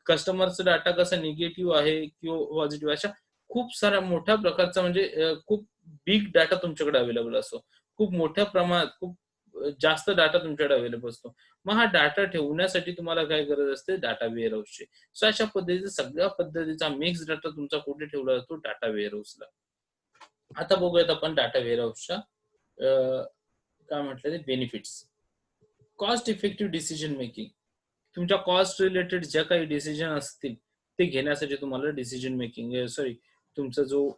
कस्टमरचा डाटा कसा निगेटिव्ह आहे किंवा पॉझिटिव्ह, अशा खूप सारा मोठ्या प्रकारचा म्हणजे खूप बिग डाटा तुमच्याकडे अवेलेबल असतो. खूप मोठ्या प्रमाणात खूप जास्त डाटा तुमच्याकडे अवेलेबल असतो. मग हा डाटा ठेवण्यासाठी तुम्हाला काय गरज असते? डाटा वेअरहाऊसची. सो अशा पद्धतीचा सगळ्या पद्धतीचा मिक्स डाटा तुमचा कुठे ठेवला जातो? डाटा वेअरहाऊसला. आता बघूयात आपण डाटा वेअरहाऊसच्या काय म्हटलं ते benefits. Cost effective decision making. तुमच्या कॉस्ट रिलेटेड ज्या काही डिसिजन असतील ते घेण्यासाठी तुम्हाला डिसिजन मेकिंग सॉरी तुमचा जो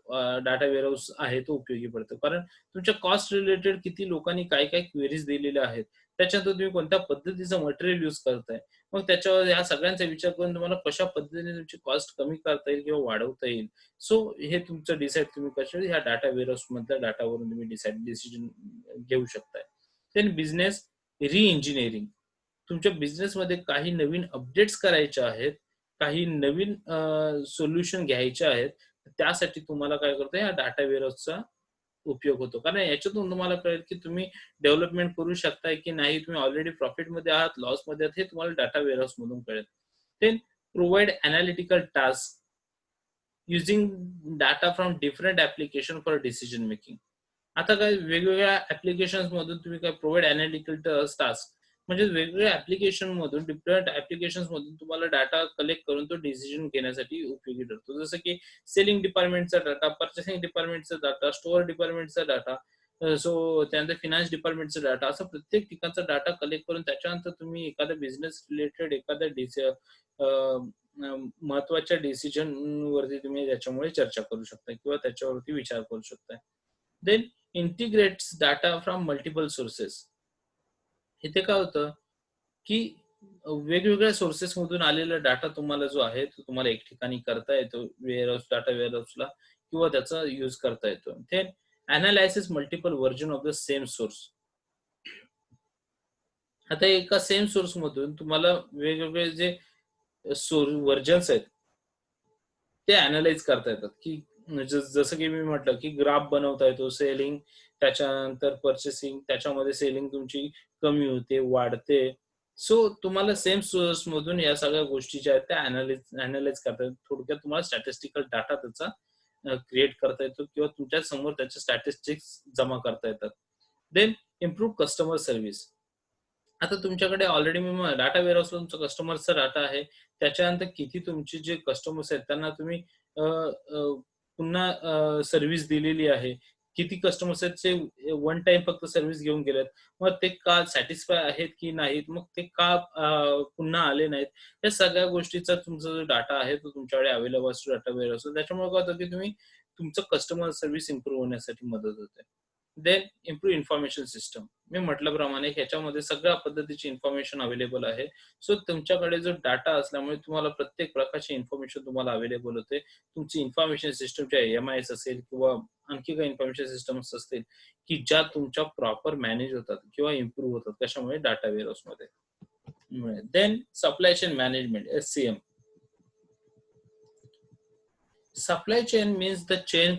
डाटा वेअरहाऊस आहे तो उपयोगी पडतो. कारण तुमच्या कॉस्ट रिलेटेड किती लोकांनी काय काय क्वेरीज दिलेल्या आहेत, त्याच्यानंतर तुम्ही कोणत्या पद्धतीचं मटेरियल यूज करताय, मग त्याच्यावर ह्या सगळ्यांचा विचार करून तुम्हाला कशा पद्धतीने तुमची कॉस्ट कमी करता येईल किंवा वाढवता येईल. सो हे तुमचं डिसाईड तुम्ही कशा ह्या डाटा वेअरहाऊस मधल्या डाटावरून तुम्ही डिसिजन घेऊ शकताय. देन बिझनेस री इंजिनिअरिंग. तुमच्या बिझनेसमध्ये काही नवीन अपडेट्स करायच्या आहेत, काही नवीन सोल्युशन घ्यायचे आहेत. त्यासाठी तुम्हाला काय करतो या डाटा वेअरहाऊसचा उपयोग होतो. कारण याच्यातून तुम्हाला कळेल की तुम्ही डेव्हलपमेंट करू शकताय की नाही, तुम्ही ऑलरेडी प्रॉफिटमध्ये आहात, लॉसमध्ये आहात, हे तुम्हाला डाटा वेअरहाऊस मधून कळेल. Then provide analytical task using data from different application for decision making. आता काय वेगवेगळ्या ऍप्लिकेशन्स मधून तुम्ही काय प्रोव्हाइड अनालिटिकल टास्क म्हणजे वेगवेगळ्या ऍप्लिकेशन मधून डिफरंट ऍप्लिकेशन मधून तुम्हाला डाटा कलेक्ट करून तो डिसिजन घेण्यासाठी उपयोगी ठरतो. जसं की सेलिंग डिपार्टमेंटचा डाटा, पर्चेसिंग डिपार्टमेंटचा डाटा, स्टोअर डिपार्टमेंटचा डाटा, सो त्यानंतर फिनान्स डिपार्टमेंटचा डाटा, असं प्रत्येक ठिकाणचा डाटा कलेक्ट करून त्याच्यानंतर तुम्ही एखाद्या बिझनेस रिलेटेड एखाद्या महत्वाच्या डिसिजन वरती तुम्ही त्याच्यामुळे चर्चा करू शकता किंवा त्याच्यावरती विचार करू शकता. Then integrates data from multiple sources. इथे काय होतं की वेगवेगळ्या सोर्सेस मधून आलेला डाटा तुम्हाला जो आहे तो तुम्हाला एक ठिकाणी करता येतो वेअरहाऊस डाटा वेअरहाऊसला किंवा त्याचा यूज करता येतो. Then analysis multiple version of the same source. आता एका सेम सोर्स मधून तुम्हाला वेगवेगळे जे व्हर्जन्स आहेत ते अनालाइज करता येतात की जसं की मी म्हटलं की ग्राफ बनवता येतो सेलिंग, त्याच्यानंतर पर्चेसिंग, त्याच्यामध्ये सेलिंग तुमची कमी होते, वाढते. सो तुम्हाला सेम सोर्स मधून या सगळ्या गोष्टी ज्या आहेत त्या अनालाइज करता येतात. थोडक्यात तुम्हाला स्टॅटिस्टिकल डाटा त्याचा क्रिएट करता येतो किंवा तुमच्या समोर त्याचे स्टॅटिस्टिक्स जमा करता येतात. Then improve customer service. आता तुमच्याकडे ऑलरेडी मी डाटा वेअरहाऊसला तुमचा कस्टमरचा डाटा आहे. त्याच्यानंतर किती तुमचे जे कस्टमर्स आहेत त्यांना तुम्ही अ, अ, पुन्हा सर्व्हिस दिलेली आहे. किती कस्टमर्स आहेत जे वन टाईम फक्त सर्व्हिस घेऊन गेलेत. मग ते का सॅटिस्फाय आहेत की नाहीत? मग ते का पुन्हा आले नाहीत? या सगळ्या गोष्टीचा तुमचा जो डाटा आहे तो तुमच्याकडे अवेलेबल असतो डाटा वेअरहाऊसला. त्याच्यामुळे काय होतं की तुम्ही तुमचं कस्टमर सर्व्हिस इम्प्रूव्ह होण्यासाठी मदत होते. Then improve information system. मी म्हटल्याप्रमाणे ह्याच्यामध्ये सगळ्या पद्धतीची इन्फॉर्मेशन अवेलेबल आहे. सो तुमच्याकडे जो डाटा असल्यामुळे तुम्हाला प्रत्येक प्रकारची इन्फॉर्मेशन तुम्हाला अवेलेबल होते. तुमची इन्फॉर्मेशन सिस्टमच्या एम-आय-एस असेल किंवा आणखी काही इन्फॉर्मेशन सिस्टम्स असतील की ज्या तुमच्या प्रॉपर मॅनेज होतात किंवा इम्प्रूव्ह होतात. कशामुळे? डाटा वेअरहाऊसमध्ये. Then supply chain management SCM. Supply chain means the chain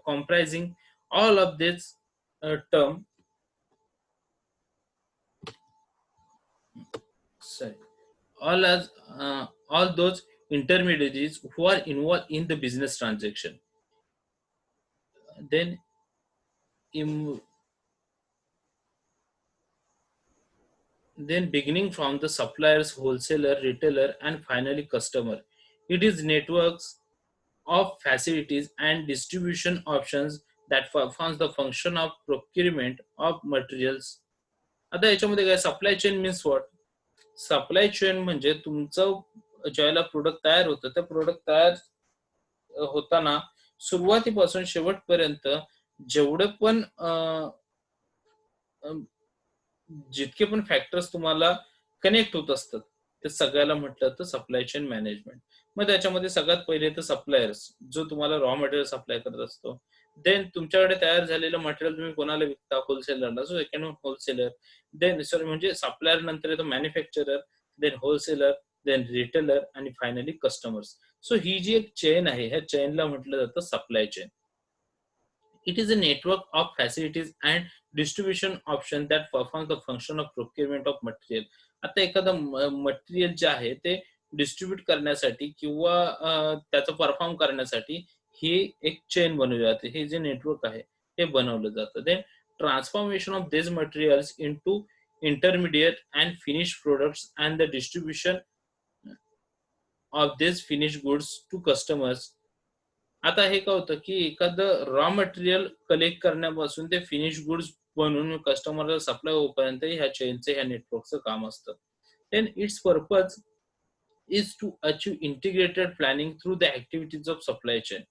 comprising all of this term, sorry, all those intermediaries who are involved in the business transaction. Then im- then beginning from the suppliers, wholesaler, retailer, and finally customer. It is networks of facilities and distribution options that performs the function of procurement of materials. आता याच्यामध्ये काय supply chain means what? Supply chain म्हणजे तुमचं ज्यावेळेला product तयार होतं त्या product तयार होताना सुरुवातीपासून शेवटपर्यंत जेवढे पण जितके पण फॅक्टर्स तुम्हाला कनेक्ट होत असतात ते सगळ्याला म्हटलं तर सप्लाय चेन मॅनेजमेंट. मग त्याच्यामध्ये सगळ्यात पहिले तर सप्लायर्स जो तुम्हाला रॉ मटेरियल सप्लाय करत असतो. देन तुमच्याकडे तयार झालेलं मटेरियल तुम्ही कोणाला विकता? होलसेलरला. So second wholesaler. Then sorry म्हणजे सप्लायर नंतर येतो manufacturer, then wholesaler, then retailer आणि फायनली कस्टमर्स. सो ही जी एक चेन आहे ह्या चेनला म्हटलं जातं supply chain. It is a network of facilities and distribution option that performs the function of procurement of material. आता एखादं मटेरियल जे आहे ते डिस्ट्रीब्यूट करण्यासाठी किंवा त्याचं परफॉर्म करण्यासाठी ही एक चेन बनवली जाते. हे जे नेटवर्क आहे ते बनवलं जातं. Then transformation of these materials into intermediate and finished products and the distribution of these finished goods to customers. आता हे काय होतं की एखादं रॉ मटेरियल कलेक्ट करण्यापासून ते फिनिश गुड्स बनवून कस्टमरला सप्लाय होईपर्यंत ह्या चेनचं ह्या नेटवर्कचं काम असतं. Then its purpose is to achieve integrated planning through the activities of supply chain.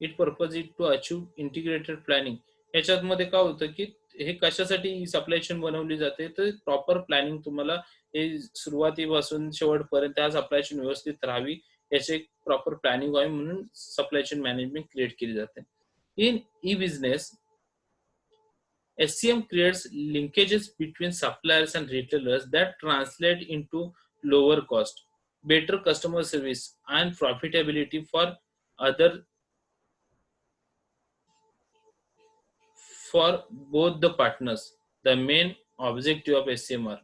It purpose is to achieve integrated planning. ह्याच्यामध्ये काय होतं की हे कशासाठी सप्लाय चेन बनवली जाते, तर प्रॉपर प्लॅनिंग तुम्हाला हे सुरुवातीपासून शेवटपर्यंत हा सप्लाय चेन व्यवस्थित राहावी याचे एक प्रॉपर प्लॅनिंग व्हावी म्हणून सप्लाय चेन मॅनेजमेंट क्रिएट केली जाते. In E business SCM creates linkages between suppliers and retailers that translate into lower cost, better customer service, and profitability other for both the partners. The main objective of SCMR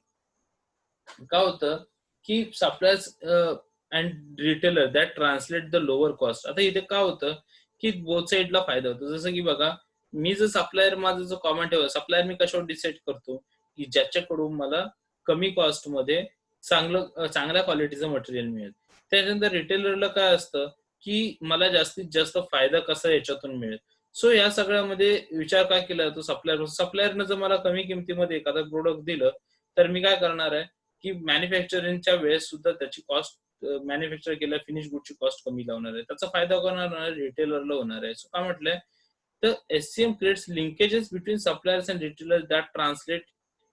काय होतं की suppliers and retailer that translate the lower cost. आता इथे काय होतं की both साईडला फायदा होतो. जसं की बघा, मी जर सप्लायर माझं जो कॉमेंट ठेवलं, सप्लायर मी कशावर डिसाईड करतो की ज्याच्याकडून मला कमी कॉस्ट मध्ये चांगल्या क्वालिटीचं मटेरियल मिळेल. त्यानंतर रिटेलरला काय असतं की मला जास्तीत जास्त फायदा कसा याच्यातून मिळेल. सो या सगळ्यामध्ये विचार काय केला जातो सप्लायरनं जर मला कमी किमतीमध्ये एखादं प्रोडक्ट दिलं तर मी काय करणार आहे की मॅन्युफॅक्चरिंगच्या वेळेस सुद्धा त्याची कॉस्ट मॅन्युफॅक्चर केल्या फिनिश गुडची कॉस्ट कमी लावणार आहे. त्याचा फायदा कोणाला होणार, रिटेलरला होणार आहे. सो काय म्हटलंय तर SCM creates linkages between suppliers and retailers that translate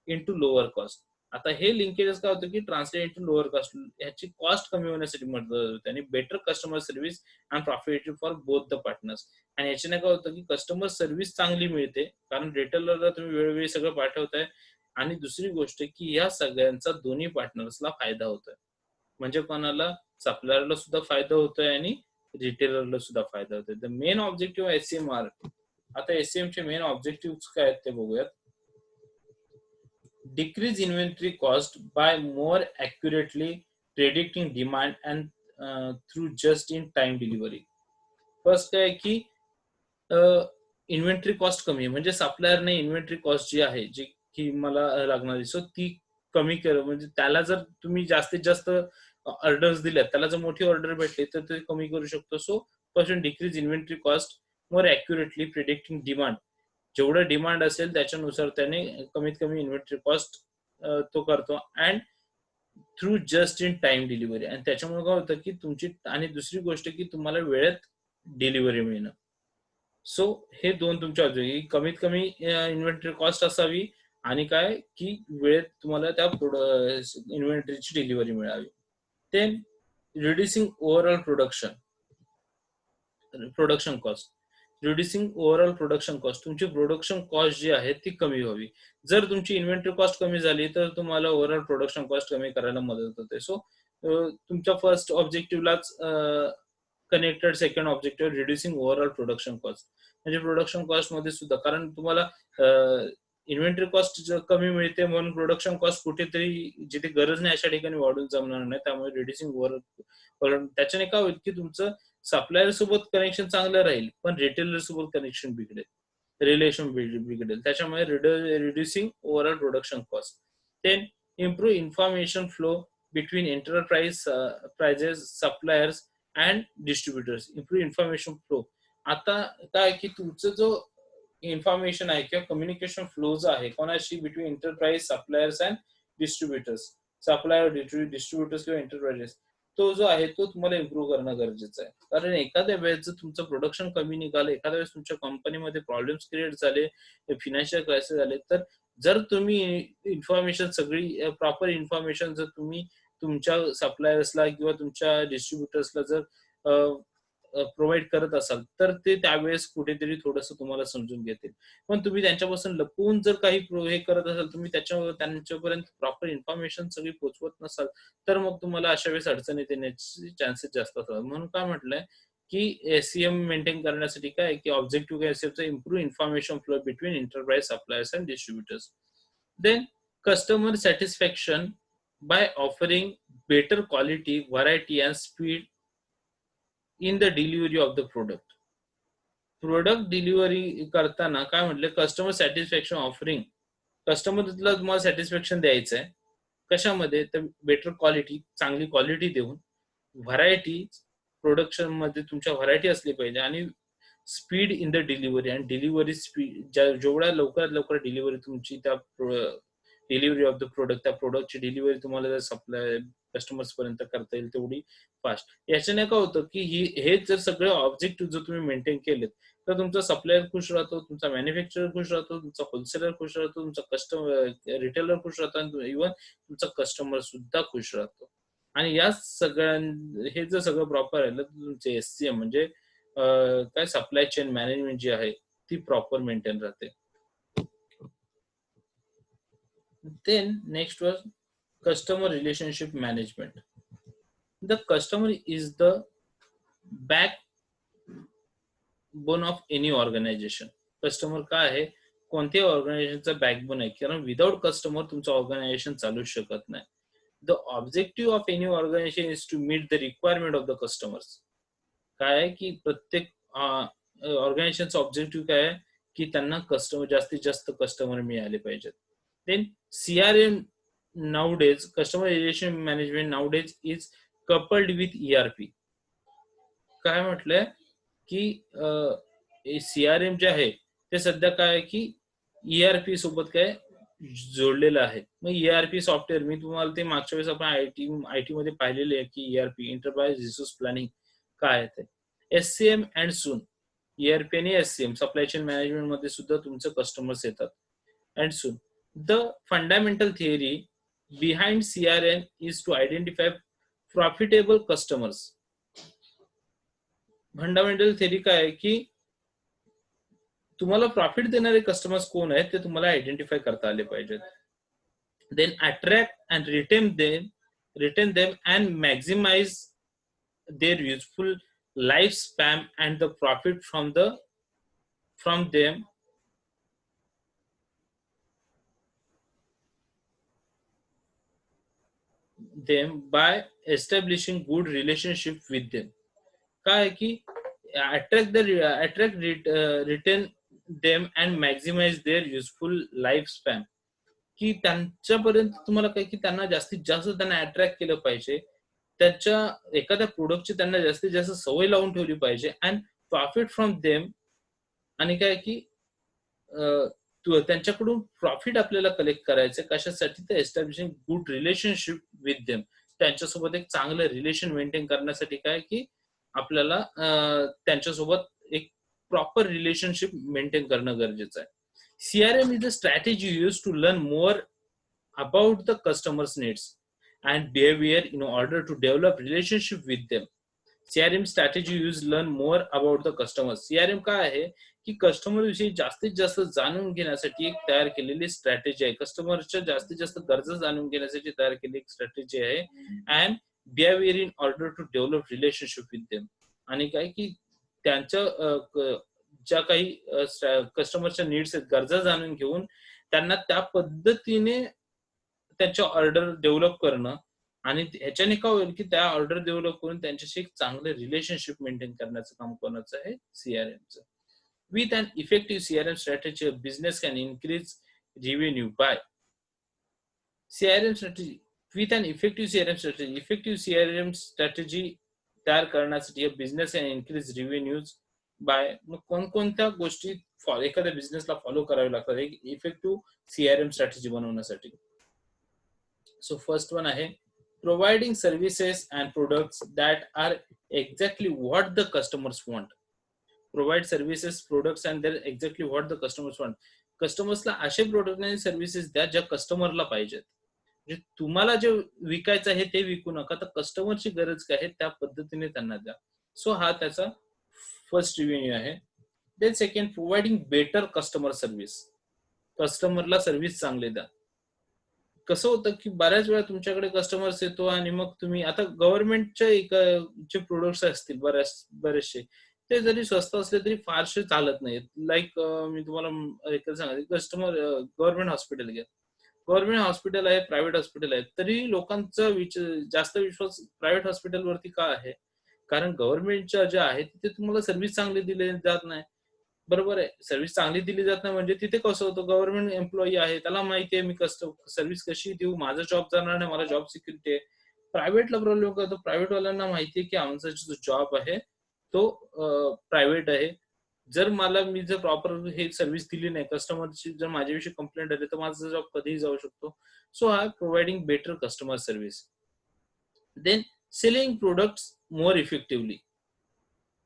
into lower cost. आता हे लिंकेजेस काय होतं की ट्रान्सलेट इनटू लोअर कॉस्ट, ह्याची कॉस्ट कमी होण्यासाठी मदत होते आणि better customer service and profitable for both the partners. आणि याच्याने काय होतं की कस्टमर सर्व्हिस चांगली मिळते कारण रिटेलरला तुम्ही वेळोवेळी सगळं पाठवताय. आणि दुसरी गोष्ट की या सगळ्यांचा दोन्ही पार्टनर्सला फायदा होतोय. म्हणजे कोणाला, सप्लायरला सुद्धा फायदा होतोय आणि रिटेलरला सुद्धा फायदा होतोय. The main objective SCMR. आता SCM चे मेन ऑब्जेक्टिव्ह काय आहेत ते बघूयात. Decrease inventory cost by more accurately predicting demand and through just in time delivery. First काय की इन्व्हेंटरी कॉस्ट कमी, म्हणजे सप्लायरने इन्व्हेंटरी कॉस्ट जी आहे जी की मला लागणारी सो ती कमी कर, म्हणजे त्याला जर तुम्ही जास्तीत जास्त ऑर्डर्स दिल्या, त्याला जर मोठी ऑर्डर भेटली तर ते कमी करू शकतो. So person decrease inventory cost more accurately predicting demand. जेवढं डिमांड असेल त्याच्यानुसार त्याने कमीत कमी इन्व्हेंटरी कॉस्ट तो करतो and through just in time delivery. आणि त्याच्यामुळे काय होतं की तुमची, आणि दुसरी गोष्ट की तुम्हाला वेळेत डिलिव्हरी मिळणं. सो हे दोन तुमच्या कमीत कमी इन्व्हेंटरी कॉस्ट असावी आणि काय की वेळेत तुम्हाला त्या इन्व्हेंटरीची डिलिव्हरी मिळावी. Then reducing overall production cost. Reducing overall production cost, तुमची प्रोडक्शन कॉस्ट जी आहे ती कमी व्हावी. जर तुमची इन्व्हेंटरी कॉस्ट कमी झाली तर तुम्हाला ओव्हरऑल प्रोडक्शन कॉस्ट कमी करायला मदत होते. सो तुमच्या फर्स्ट ऑब्जेक्टिव्हलाच connected second objective reducing overall production cost. म्हणजे प्रोडक्शन कॉस्ट मध्ये सुद्धा, कारण तुम्हाला इन्व्हेंटरी कॉस्ट कमी मिळते म्हणून प्रोडक्शन कॉस्ट कुठेतरी जिथे गरज नाही अशा ठिकाणी वाढून जमणार नाही. त्यामुळे रिड्युसिंग ओव्हरऑल, त्याच्याने काय होईल की तुमचं सप्लायर सोबत कनेक्शन चांगलं राहील पण रिटेलर सोबत कनेक्शन बिघडेल, रिलेशन बिघडेल. त्याच्यामुळे reducing overall production cost. Then improve information flow between prices suppliers and distributors. Improve information flow. आता काय की तुमचं जो इन्फॉर्मेशन आहे किंवा कम्युनिकेशन फ्लो जो आहे कोणाशी, between enterprise suppliers and distributors, supplier distributors किंवा एंटरप्राइजेस, तो जो आहे तो तुम्हाला इम्प्रूव्ह करणं गरजेचं आहे. कारण एखाद्या वेळेस जर तुमचं प्रोडक्शन कमी निघालं, एखाद्या वेळेस तुमच्या कंपनीमध्ये प्रॉब्लेम्स क्रिएट झाले, फिनान्शियल क्रायसिस झाले, तर जर तुम्ही इन्फॉर्मेशन सगळी प्रॉपर इन्फॉर्मेशन जर तुम्ही तुमच्या सप्लायर्सला किंवा तुमच्या डिस्ट्रीब्युटर्सला जर प्रोव्हाइड करत असाल तर ते त्यावेळेस कुठेतरी थोडंसं तुम्हाला समजून घेतील. पण तुम्ही त्यांच्यापासून लपवून जर काही हे करत असाल, तुम्ही त्यांच्यापर्यंत प्रॉपर इन्फॉर्मेशन सगळी पोहोचवत नसाल, तर मग तुम्हाला अशा वेळेस अडचणीत येण्याचे चान्सेस जास्त असतात. म्हणून काय म्हटलंय की SCM मेंटेन करण्यासाठी काय की ऑब्जेक्टिव्ह काय SCMचा improve information flow between enterprise suppliers and distributors. Then customer satisfaction by offering better quality, variety and speed in the delivery of the product. Product delivery करताना काय म्हटलं, कस्टमर सॅटिस्फॅक्शन ऑफरिंग. कस्टमरला तुम्हाला सॅटिस्फॅक्शन द्यायचं आहे. कशामध्ये? तर बेटर क्वालिटी, चांगली क्वालिटी देऊन, व्हरायटी, प्रोडक्शन मध्ये तुमच्या व्हरायटी असली पाहिजे, आणि स्पीड इन द डिलिव्हरी. आणि डिलिव्हरी स्पीड, जेवढ्या लवकरात लवकर डिलिव्हरी तुमची त्या डिलिव्हरी ऑफ द प्रोडक्ट, त्या प्रोडक्टची डिलिव्हरी तुम्हाला जर सप्लाय कस्टमर्स पर्यंत करता येईल तेवढी फास्ट. याच्याने काय होतं की हे जर सगळे ऑब्जेक्टिव्ह जर तुम्ही मेंटेन केलेत, तर तुमचा सप्लायर खुश राहतो, तुमचा मॅन्युफॅक्चरर खुश राहतो, तुमचा होलसेलर खुश राहतो, तुमचा कस्टमर रिटेलर खुश राहतो, आणि इव्हन तुमचा कस्टमर सुद्धा खुश राहतो. आणि या सगळ्यां हे जर सगळं प्रॉपर राहिलं तर तुमचे SCM म्हणजे काय सप्लाय चेन मॅनेजमेंट जी आहे ती प्रॉपर मेंटेन राहते. Then next was customer relationship management. The customer is the backbone of any organization. Customer काय आहे? कोणत्याही ऑर्गनायझेशनचा बॅकबोन आहे, कारण विदाउट कस्टमर तुमचं ऑर्गनायझेशन चालू शकत नाही. The objective of any organisation is to meet the requirement of the customers. काय आहे की प्रत्येक ऑर्गनायझेशनचा ऑब्जेक्टिव्ह काय आहे की त्यांना कस्टमर, जास्तीत जास्त कस्टमर मिळाले पाहिजेत. Then CRM nowadays, customer relation management nowadays is coupled with ERP. काय म्हटलंय की CRM जे आहे ते सध्या काय आहे की ERP सोबत काय जोडलेलं आहे. मग ERP सॉफ्टवेअर, मी तुम्हाला ते मागच्या वेळेस आपण आयटी मध्ये पाहिलेले आहे की ERP एंटरप्राइज रिसोर्स प्लॅनिंग काय आहे ते. SCM अँड सून, ERP आणि SCM सप्लाय चेन मॅनेजमेंट मध्ये सुद्धा तुमचे कस्टमर्स येतात. And soon the fundamental theory behind CRM is to identify profitable customers. Fundamental theory काय आहे की तुम्हाला प्रॉफिट देणारे कस्टमर्स कोण आहेत ते तुम्हाला आयडेंटिफाय करता आले पाहिजेत. Then attract and retain them and maximise their useful life span and the profit from them by establishing good relationship with them. काय आहे की retain them and maximise their useful life span. की त्यांच्यापर्यंत तुम्हाला काय की त्यांना जास्तीत जास्त त्यांना अट्रॅक्ट केलं पाहिजे, त्याच्या एखाद्या प्रोडक्टची त्यांना जास्तीत जास्त सवय लावून ठेवली पाहिजे, अँड प्रॉफिट फ्रॉम देम. आणि काय की त्यांच्याकडून प्रॉफिट आपल्याला कलेक्ट करायचं कशासाठी? तर establishing good relationship with them. त्यांच्यासोबत एक चांगलं रिलेशन मेंटेन करण्यासाठी काय की आपल्याला त्यांच्यासोबत एक प्रॉपर रिलेशनशिप मेंटेन करणं गरजेचं आहे. CRM is a strategy use to learn more about the customers needs and behaviour in order to develop relationship with them. CRM strategy use learn more about the customers. CRM काय आहे की customer विषयी जास्तीत जास्त जाणून घेण्यासाठी एक तयार केलेली स्ट्रॅटेजी आहे. कस्टमरच्या जास्तीत जास्त गरजा जाणून घेण्यासाठी तयार केलेली एक स्ट्रॅटेजी आहे. And behaviour in order to develop relationship with them. आणि काय की त्यांच्या ज्या काही कस्टमरच्या नीड्स आहेत, गरजा जाणून घेऊन त्यांना त्या पद्धतीने त्यांच्या ऑर्डर डेव्हलप करणं, आणि ह्याच्याने काय होईल की त्या ऑर्डर डेव्हलप करून त्यांच्याशी एक चांगलं रिलेशनशिप मेंटेन करण्याचं काम कोणाचं आहे? CRMचं. With an effective CRM strategy, a business can increase revenue by CRM strategy. With an effective CRM strategy तयार करण्यासाठी business can increase revenues by. मग कोणकोणत्या गोष्टी एखाद्या बिझनेसला फॉलो करावे लागतात एक इफेक्टिव्ह CRM स्ट्रॅटेजी बनवण्यासाठी? सो फर्स्ट वन आहे providing services and products that are exactly what the customers want. Provide services, products and there exactly what the customers want. कस्टमर्सला असे प्रोडक्ट आणि सर्व्हिसेस द्या ज्या कस्टमरला पाहिजेत. म्हणजे तुम्हाला जे विकायचं आहे ते विकू नका, तर कस्टमरची गरज काय आहे त्या पद्धतीने त्यांना द्या. सो हा त्याचा फर्स्ट रिव्हेन्यू आहे. Then second, providing better customer service. कस्टमरला सर्व्हिस चांगले द्या. कसं होतं की बऱ्याच वेळा तुमच्याकडे कस्टमर्स येतो आणि मग तुम्ही आता गव्हर्नमेंटच्या जे प्रोडक्ट्स असतील बरेचसे, ते जरी स्वस्त असले तरी फारसे चालत नाहीत. लाईक मी तुम्हाला एक सांगायचं, कस्टमर गव्हर्नमेंट हॉस्पिटल घ्या. गव्हर्नमेंट हॉस्पिटल आहे, प्रायव्हेट हॉस्पिटल आहे, तरी लोकांचा जास्त विश्वास प्रायव्हेट हॉस्पिटल वरती का आहे? कारण गव्हर्नमेंटच्या ज्या आहेत तिथे तुम्हाला सर्व्हिस चांगली दिली जात नाही. बरोबर आहे. सर्व्हिस चांगली दिली जात नाही म्हणजे तिथे कसं होतं, गव्हर्नमेंट एम्प्लॉयी आहे. त्याला माहिती आहे मी सर्व्हिस कशी देऊ, माझा जॉब जाणार नाही, मला जॉब सिक्युरिटी आहे. प्रायव्हेटला प्रॉब्लेम काय होतो, प्रायव्हेटवाल्यांना माहिती आहे की आमचा जो जॉब आहे तो प्रायव्हेट आहे. मी जर प्रॉपर हे सर्व्हिस दिली नाही, कस्टमरची जर माझ्याविषयी कंप्लेंट आली, तर माझा जॉब कधीही जाऊ शकतो. So I am providing better customer service. Then selling products more effectively.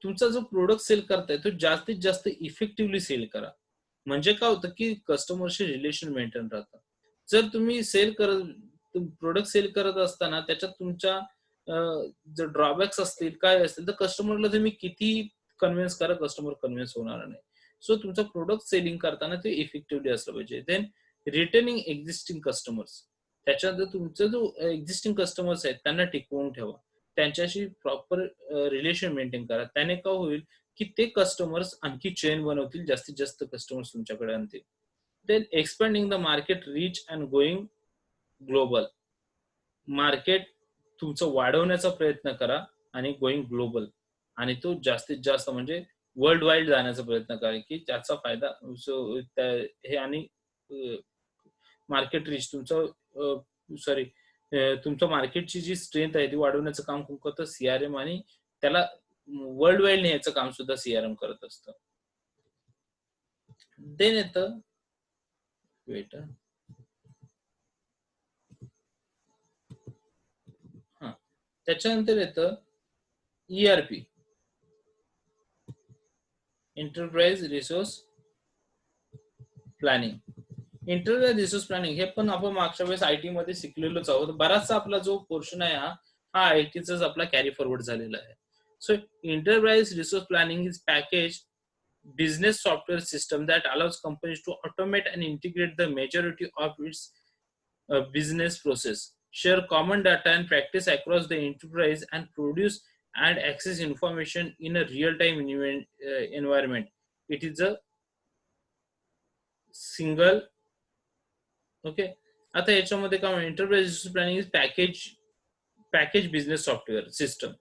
तुमचा जो प्रोडक्ट सेल करताय तो जास्तीत जास्त इफेक्टिव्हली सेल करा. म्हणजे काय होतं की कस्टमरशी रिलेशन मेंटेन राहतं. जर तुम्ही प्रोडक्ट सेल करत असताना त्याच्यात तुमच्या जर ड्रॉबॅक्स असतील, काय असतील, तर कस्टमरला तुम्ही किती कन्व्हिन्स करा, कस्टमर कन्व्हिन्स होणार नाही. सो तुमचा प्रोडक्ट सेलिंग करताना ते इफेक्टिव्हली असलं पाहिजे. Then retaining existing customers. त्याच्यानंतर तुमचा जो एक्झिस्टिंग कस्टमर्स आहेत त्यांना टिकवून ठेवा. त्यांच्याशी प्रॉपर रिलेशन मेंटेन करा. त्याने काय होईल की ते कस्टमर्स आणखी चेन बनवतील, जास्तीत जास्त कस्टमर्स तुमच्याकडे आणतील. Then expanding the market reach and going global. Market तुमचं वाढवण्याचा प्रयत्न करा आणि गोइंग ग्लोबल, आणि तो जास्तीत जास्त म्हणजे वर्ल्ड वाईड जाण्याचा प्रयत्न करा की त्याचा फायदा हे आणि मार्केट रीच तुमचं सॉरी तुमचं मार्केटची जी स्ट्रेंथ आहे ती वाढवण्याचं काम कोण करतं, सीआरएम, आणि त्याला वर्ल्ड वाईड न्यायचं काम सुद्धा सीआरएम करत असतं. देन येतं वेट हा त्याच्यानंतर येतं ERP, enterprise resource planning. Enterprise resource planning हे पण आपण मागच्या वेळेस आयटी मध्ये शिकलेलोच आहोत. बराचसा आपला जो पोर्शन आहे हा आयटीचाच आपला कॅरी फॉरवर्ड झालेला आहे. So enterprise resource planning is package business software system that allows companies to automate and integrate the majority of its business process, share common data and practice across the enterprise, and produce and access information in a real-time environment. It is a single. Okay. आता याच्यामध्ये काय enterprise planning is package business software system.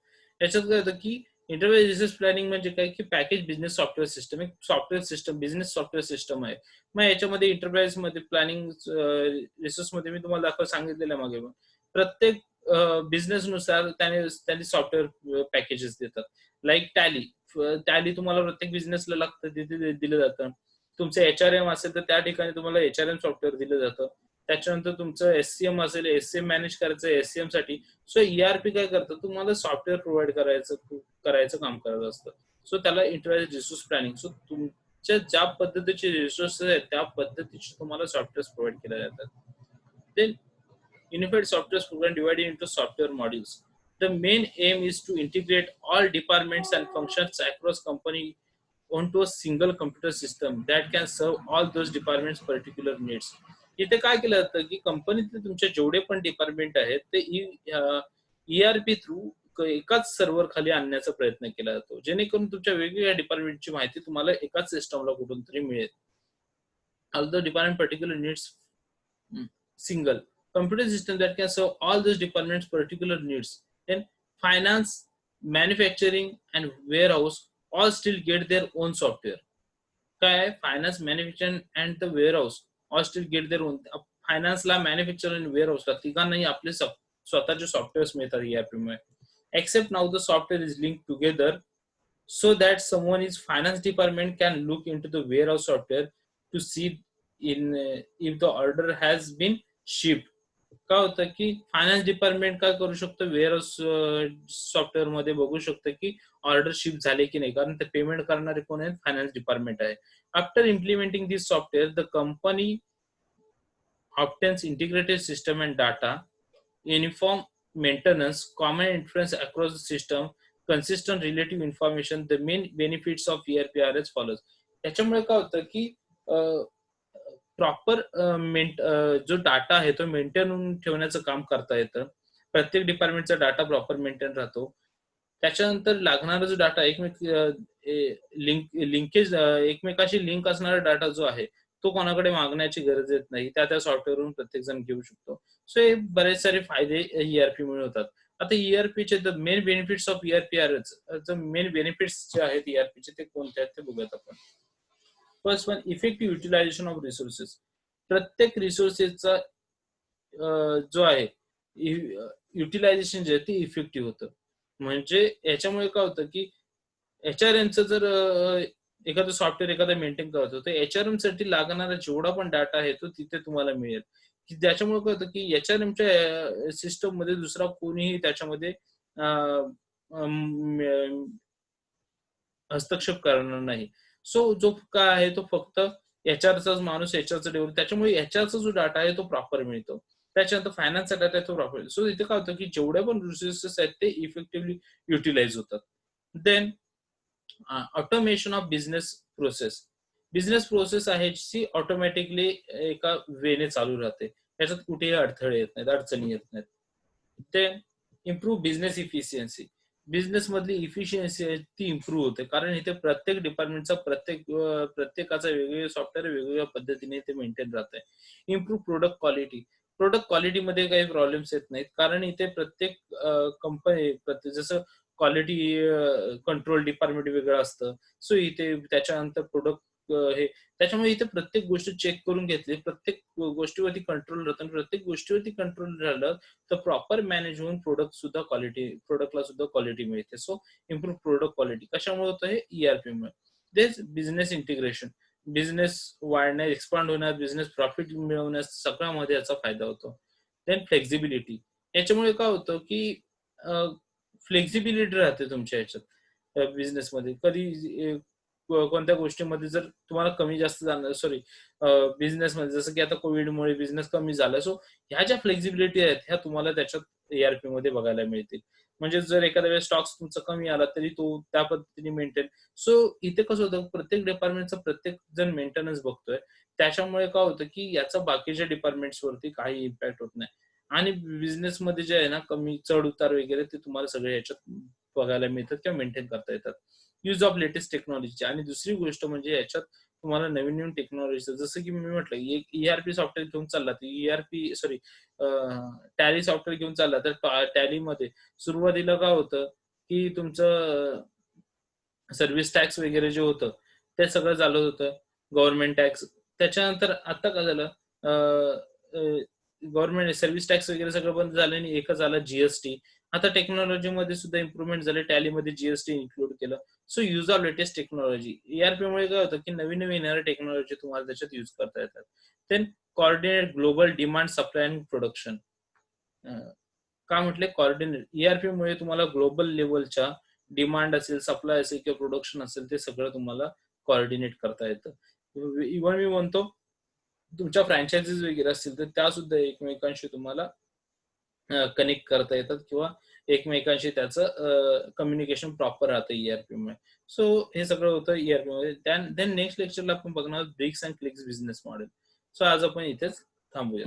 याच्यात काय होतं की enterprise resource planning म्हणजे काय की पॅकेज बिझनेस सॉफ्टवेअर सिस्टम, एक software system, business software system आहे. मग याच्यामध्ये एंटरप्राइज मध्ये प्लॅनिंग रिसोर्स मध्ये मी तुम्हाला सांगितलेलं आहे मागे, प्रत्येक बिझनेस नुसार त्यांनी सॉफ्टवेअर पॅकेजेस देतात. लाईक टॅली तुम्हाला प्रत्येक बिझनेसला लागतं, तिथे दिलं जातं. तुमचं HRM असेल तर त्या ठिकाणी तुम्हाला HRM सॉफ्टवेअर दिलं जातं. त्याच्यानंतर तुमचं SCM असेल, SCM मॅनेज करायचं SCM साठी. सो ERP काय करतं, तुम्हाला सॉफ्टवेअर प्रोव्हाइड करायचं काम करत असतं. सो त्याला एंटरप्राइज रिसोर्स प्लॅनिंग. सो तुमच्या ज्या पद्धतीचे रिसोर्सेस आहेत त्या पद्धतीचे तुम्हाला सॉफ्टवेअर प्रोव्हाइड केले जातात. Then unified software program divided into software modules. The main aim is to integrate all departments and functions across company onto a single computer system that can serve all those departments particular needs. इथे काय केलं जातं की कंपनीतले तुमचे जेवढे पण department आहेत ते ERP थ्रू एकाच सर्व्हर खाली आणण्याचा प्रयत्न केला जातो, जेणेकरून तुमच्या वेगवेगळ्या डिपार्टमेंटची माहिती तुम्हाला एकाच सिस्टमला कुठून तरी मिळेल. All the department particular needs single computer system that can serve all those departments particular needs. Then finance, manufacturing and warehouse all still get their own software. काय finance, manufacturing and the warehouse all still get their own. फायनान्सला, manufacture आणि वेअरहाऊसला तिघांनाही आपले स्वतःचे softwares मिळतात ERP मध्ये. Except now the software is link together so that someone is finance department can look into the warehouse software to see if the order has been shipped. काय होतं की फायनान्स डिपार्टमेंट काय करू शकतं, warehouse software मध्ये बघू शकतं की ऑर्डर शिप झाले की नाही, कारण ते पेमेंट करणारे कोण आहेत, फायनान्स डिपार्टमेंट आहे. After implementing this software the company obtains integrated system and data, uniform maintenance, common inference across the system, consistent relative information. The main benefits of ERP are as follows. त्याच्यामुळे काय होतं की proper जो data आहे तो maintain ठेवण्याचं काम करता येतं. प्रत्येक डिपार्टमेंटचा डाटा प्रॉपर मेंटेन राहतो. त्याच्यानंतर लागणारा जो डाटा लिंकेज एकमेकाशी लिंक असणारा डाटा जो आहे तो कोणाकडे मागण्याची गरज येत नाही, त्या सॉफ्टवेअरवरून प्रत्येक जण घेऊ शकतो. सो हे बरेच सारे फायदे ERP मुळे होतात. आता ईआरपीचे the main benefits of ERP are main benefits जे आहेत ईआरपीचे ते कोणते आहेत ते बघूयात आपण. First one, effective utilization of resources. प्रत्येक रिसोर्सेसचा जो आहे युटिलायझेशन जे आहे ते इफेक्टिव्ह होतं. म्हणजे याच्यामुळे काय होतं की एचआरएमचं जर एखादं सॉफ्टवेअर एखादं मेंटेन करत होतं, एचआरएम साठी लागणारा जेवढा पण डाटा आहे तो तिथे तुम्हाला मिळेल. की त्याच्यामुळे काय होतं की एचआरएमच्या सिस्टम मध्ये दुसरा कोणीही त्याच्यामध्ये हस्तक्षेप करणार नाही. सो जो काय आहे तो फक्त एचआरचाच माणूस एचआरचा डेव्हलप, त्याच्यामुळे एचआरचा जो डाटा आहे तो प्रॉपर मिळतो. त्याच्यानंतर फायनान्सचा डाटा आहे तो प्रॉपर. सो इथे काय होतं की जेवढे पण रिसोर्सेस आहेत ते इफेक्टिव्हली युटिलाइज होतात. Then automation of business process. Business process आहे जी ऑटोमॅटिकली एका वेने चालू राहते. त्याच्यात कुठेही अडथळे येत नाहीत, अडचणी येत नाहीत. ते इम्प्रूव्ह बिझनेस इफिशियन्सी. बिझनेस मधली इफिशियन्सी आहे ती इम्प्रूव्ह होते, कारण इथे प्रत्येक डिपार्टमेंटचा प्रत्येकाचा वेगवेगळे सॉफ्टवेअर वेगवेगळ्या पद्धतीने ते मेंटेन राहत आहे. Improve product quality. प्रोडक्ट क्वालिटीमध्ये काही प्रॉब्लेम्स येत नाहीत, कारण इथे प्रत्येक कंपनी जसं क्वालिटी कंट्रोल डिपार्टमेंट वेगळं असतं. सो इथे त्याच्यानंतर प्रोडक्ट हे त्याच्यामुळे इथे प्रत्येक गोष्ट चेक करून घेतली, प्रत्येक गोष्टीवरती कंट्रोल राहतं आणि प्रत्येक गोष्टीवरती कंट्रोल राहिलं तर प्रॉपर मॅनेज होऊन प्रोडक्टला सुद्धा क्वालिटी मिळते. सो इम्प्रूव्ह प्रोडक्ट क्वालिटी कशामुळे होतं हे ईआरपी मुळे. तेच बिझनेस इंटिग्रेशन. बिझनेस वाढण्यास, एक्सपांड होण्यास, बिझनेस प्रॉफिट मिळवण्यास सगळ्यामध्ये याचा फायदा होतो. Then flexibility. याच्यामुळे काय होतं की फ्लेक्झिबिलिटी राहते तुमच्या ह्याच्यात बिझनेसमध्ये. कधी कोणत्या गोष्टीमध्ये जर तुम्हाला कमी जास्त झालं, सॉरी बिझनेसमध्ये जसं की आता कोविडमुळे बिझनेस कमी झाला, सो ह्या ज्या फ्लेक्झिबिलिटी आहेत ह्या तुम्हाला त्याच्यात ईआरपी मध्ये बघायला मिळतील. म्हणजे जर एखाद्या वेळेस स्टॉक्स तुमचा कमी आला तरी तो त्या पद्धतीने मेंटेन. सो इथे कसं होतं प्रत्येक डिपार्टमेंटचा प्रत्येक जण मेंटेनन्स बघतोय. त्याच्यामुळे काय होतं की याचा बाकीच्या डिपार्टमेंट्स वरती काही इम्पॅक्ट होत नाही. आणि बिझनेस मध्ये जे आहे ना कमी चढ उतार वगैरे ते तुम्हाला सगळे याच्यात बघायला मिळतात किंवा मेंटेन करता येतात. Use of latest technology. आणि दुसरी गोष्ट म्हणजे याच्यात तुम्हाला नवीन नवीन टेक्नॉलॉजी, जसं की मी म्हटलं एक ईआरपी सॉफ्टवेअर घेऊन चालला तर ईआरपी सॉरी टॅली सॉफ्टवेअर घेऊन चालला तर टॅलीमध्ये सुरुवातीला काय होतं की तुमचं सर्व्हिस टॅक्स वगैरे जे होतं ते सगळं झालं होतं, गव्हर्नमेंट टॅक्स. त्याच्यानंतर आता काय झालं, गव्हर्नमेंट सर्व्हिस टॅक्स वगैरे सगळं बंद झालं आणि एकच आला जीएसटी. आता टेक्नॉलॉजीमध्ये सुद्धा इम्प्रुव्हमेंट झाले, टॅलीमध्ये जीएसटी इन्क्लूड केलं. So use of latest technology. ERP मुळे काय होतं की नवीन नवीन येणाऱ्या टेक्नॉलॉजी तुम्हाला त्याच्यात यूज करता येतात. Then coordinate global demand, supply and production. का म्हटले कॉर्डिनेट? ईआरपी मुळे तुम्हाला ग्लोबल लेवलच्या डिमांड असेल, सप्लाय असेल किंवा प्रोडक्शन असेल ते सगळं तुम्हाला कॉर्डिनेट करता येतं. इव्हन मी म्हणतो तुमच्या फ्रँचायझीज वगैरे असतील तर त्या सुद्धा एकमेकांशी तुम्हाला कनेक्ट करता येतात किंवा एकमेकांशी त्याचं कम्युनिकेशन प्रॉपर राहतं ईआरपी मुळे. सो हे सगळं होतं ईआरपी मध्ये. देन नेक्स्ट लेक्चरला आपण बघणार bricks and clicks business model. So आज आपण इथेच थांबूया.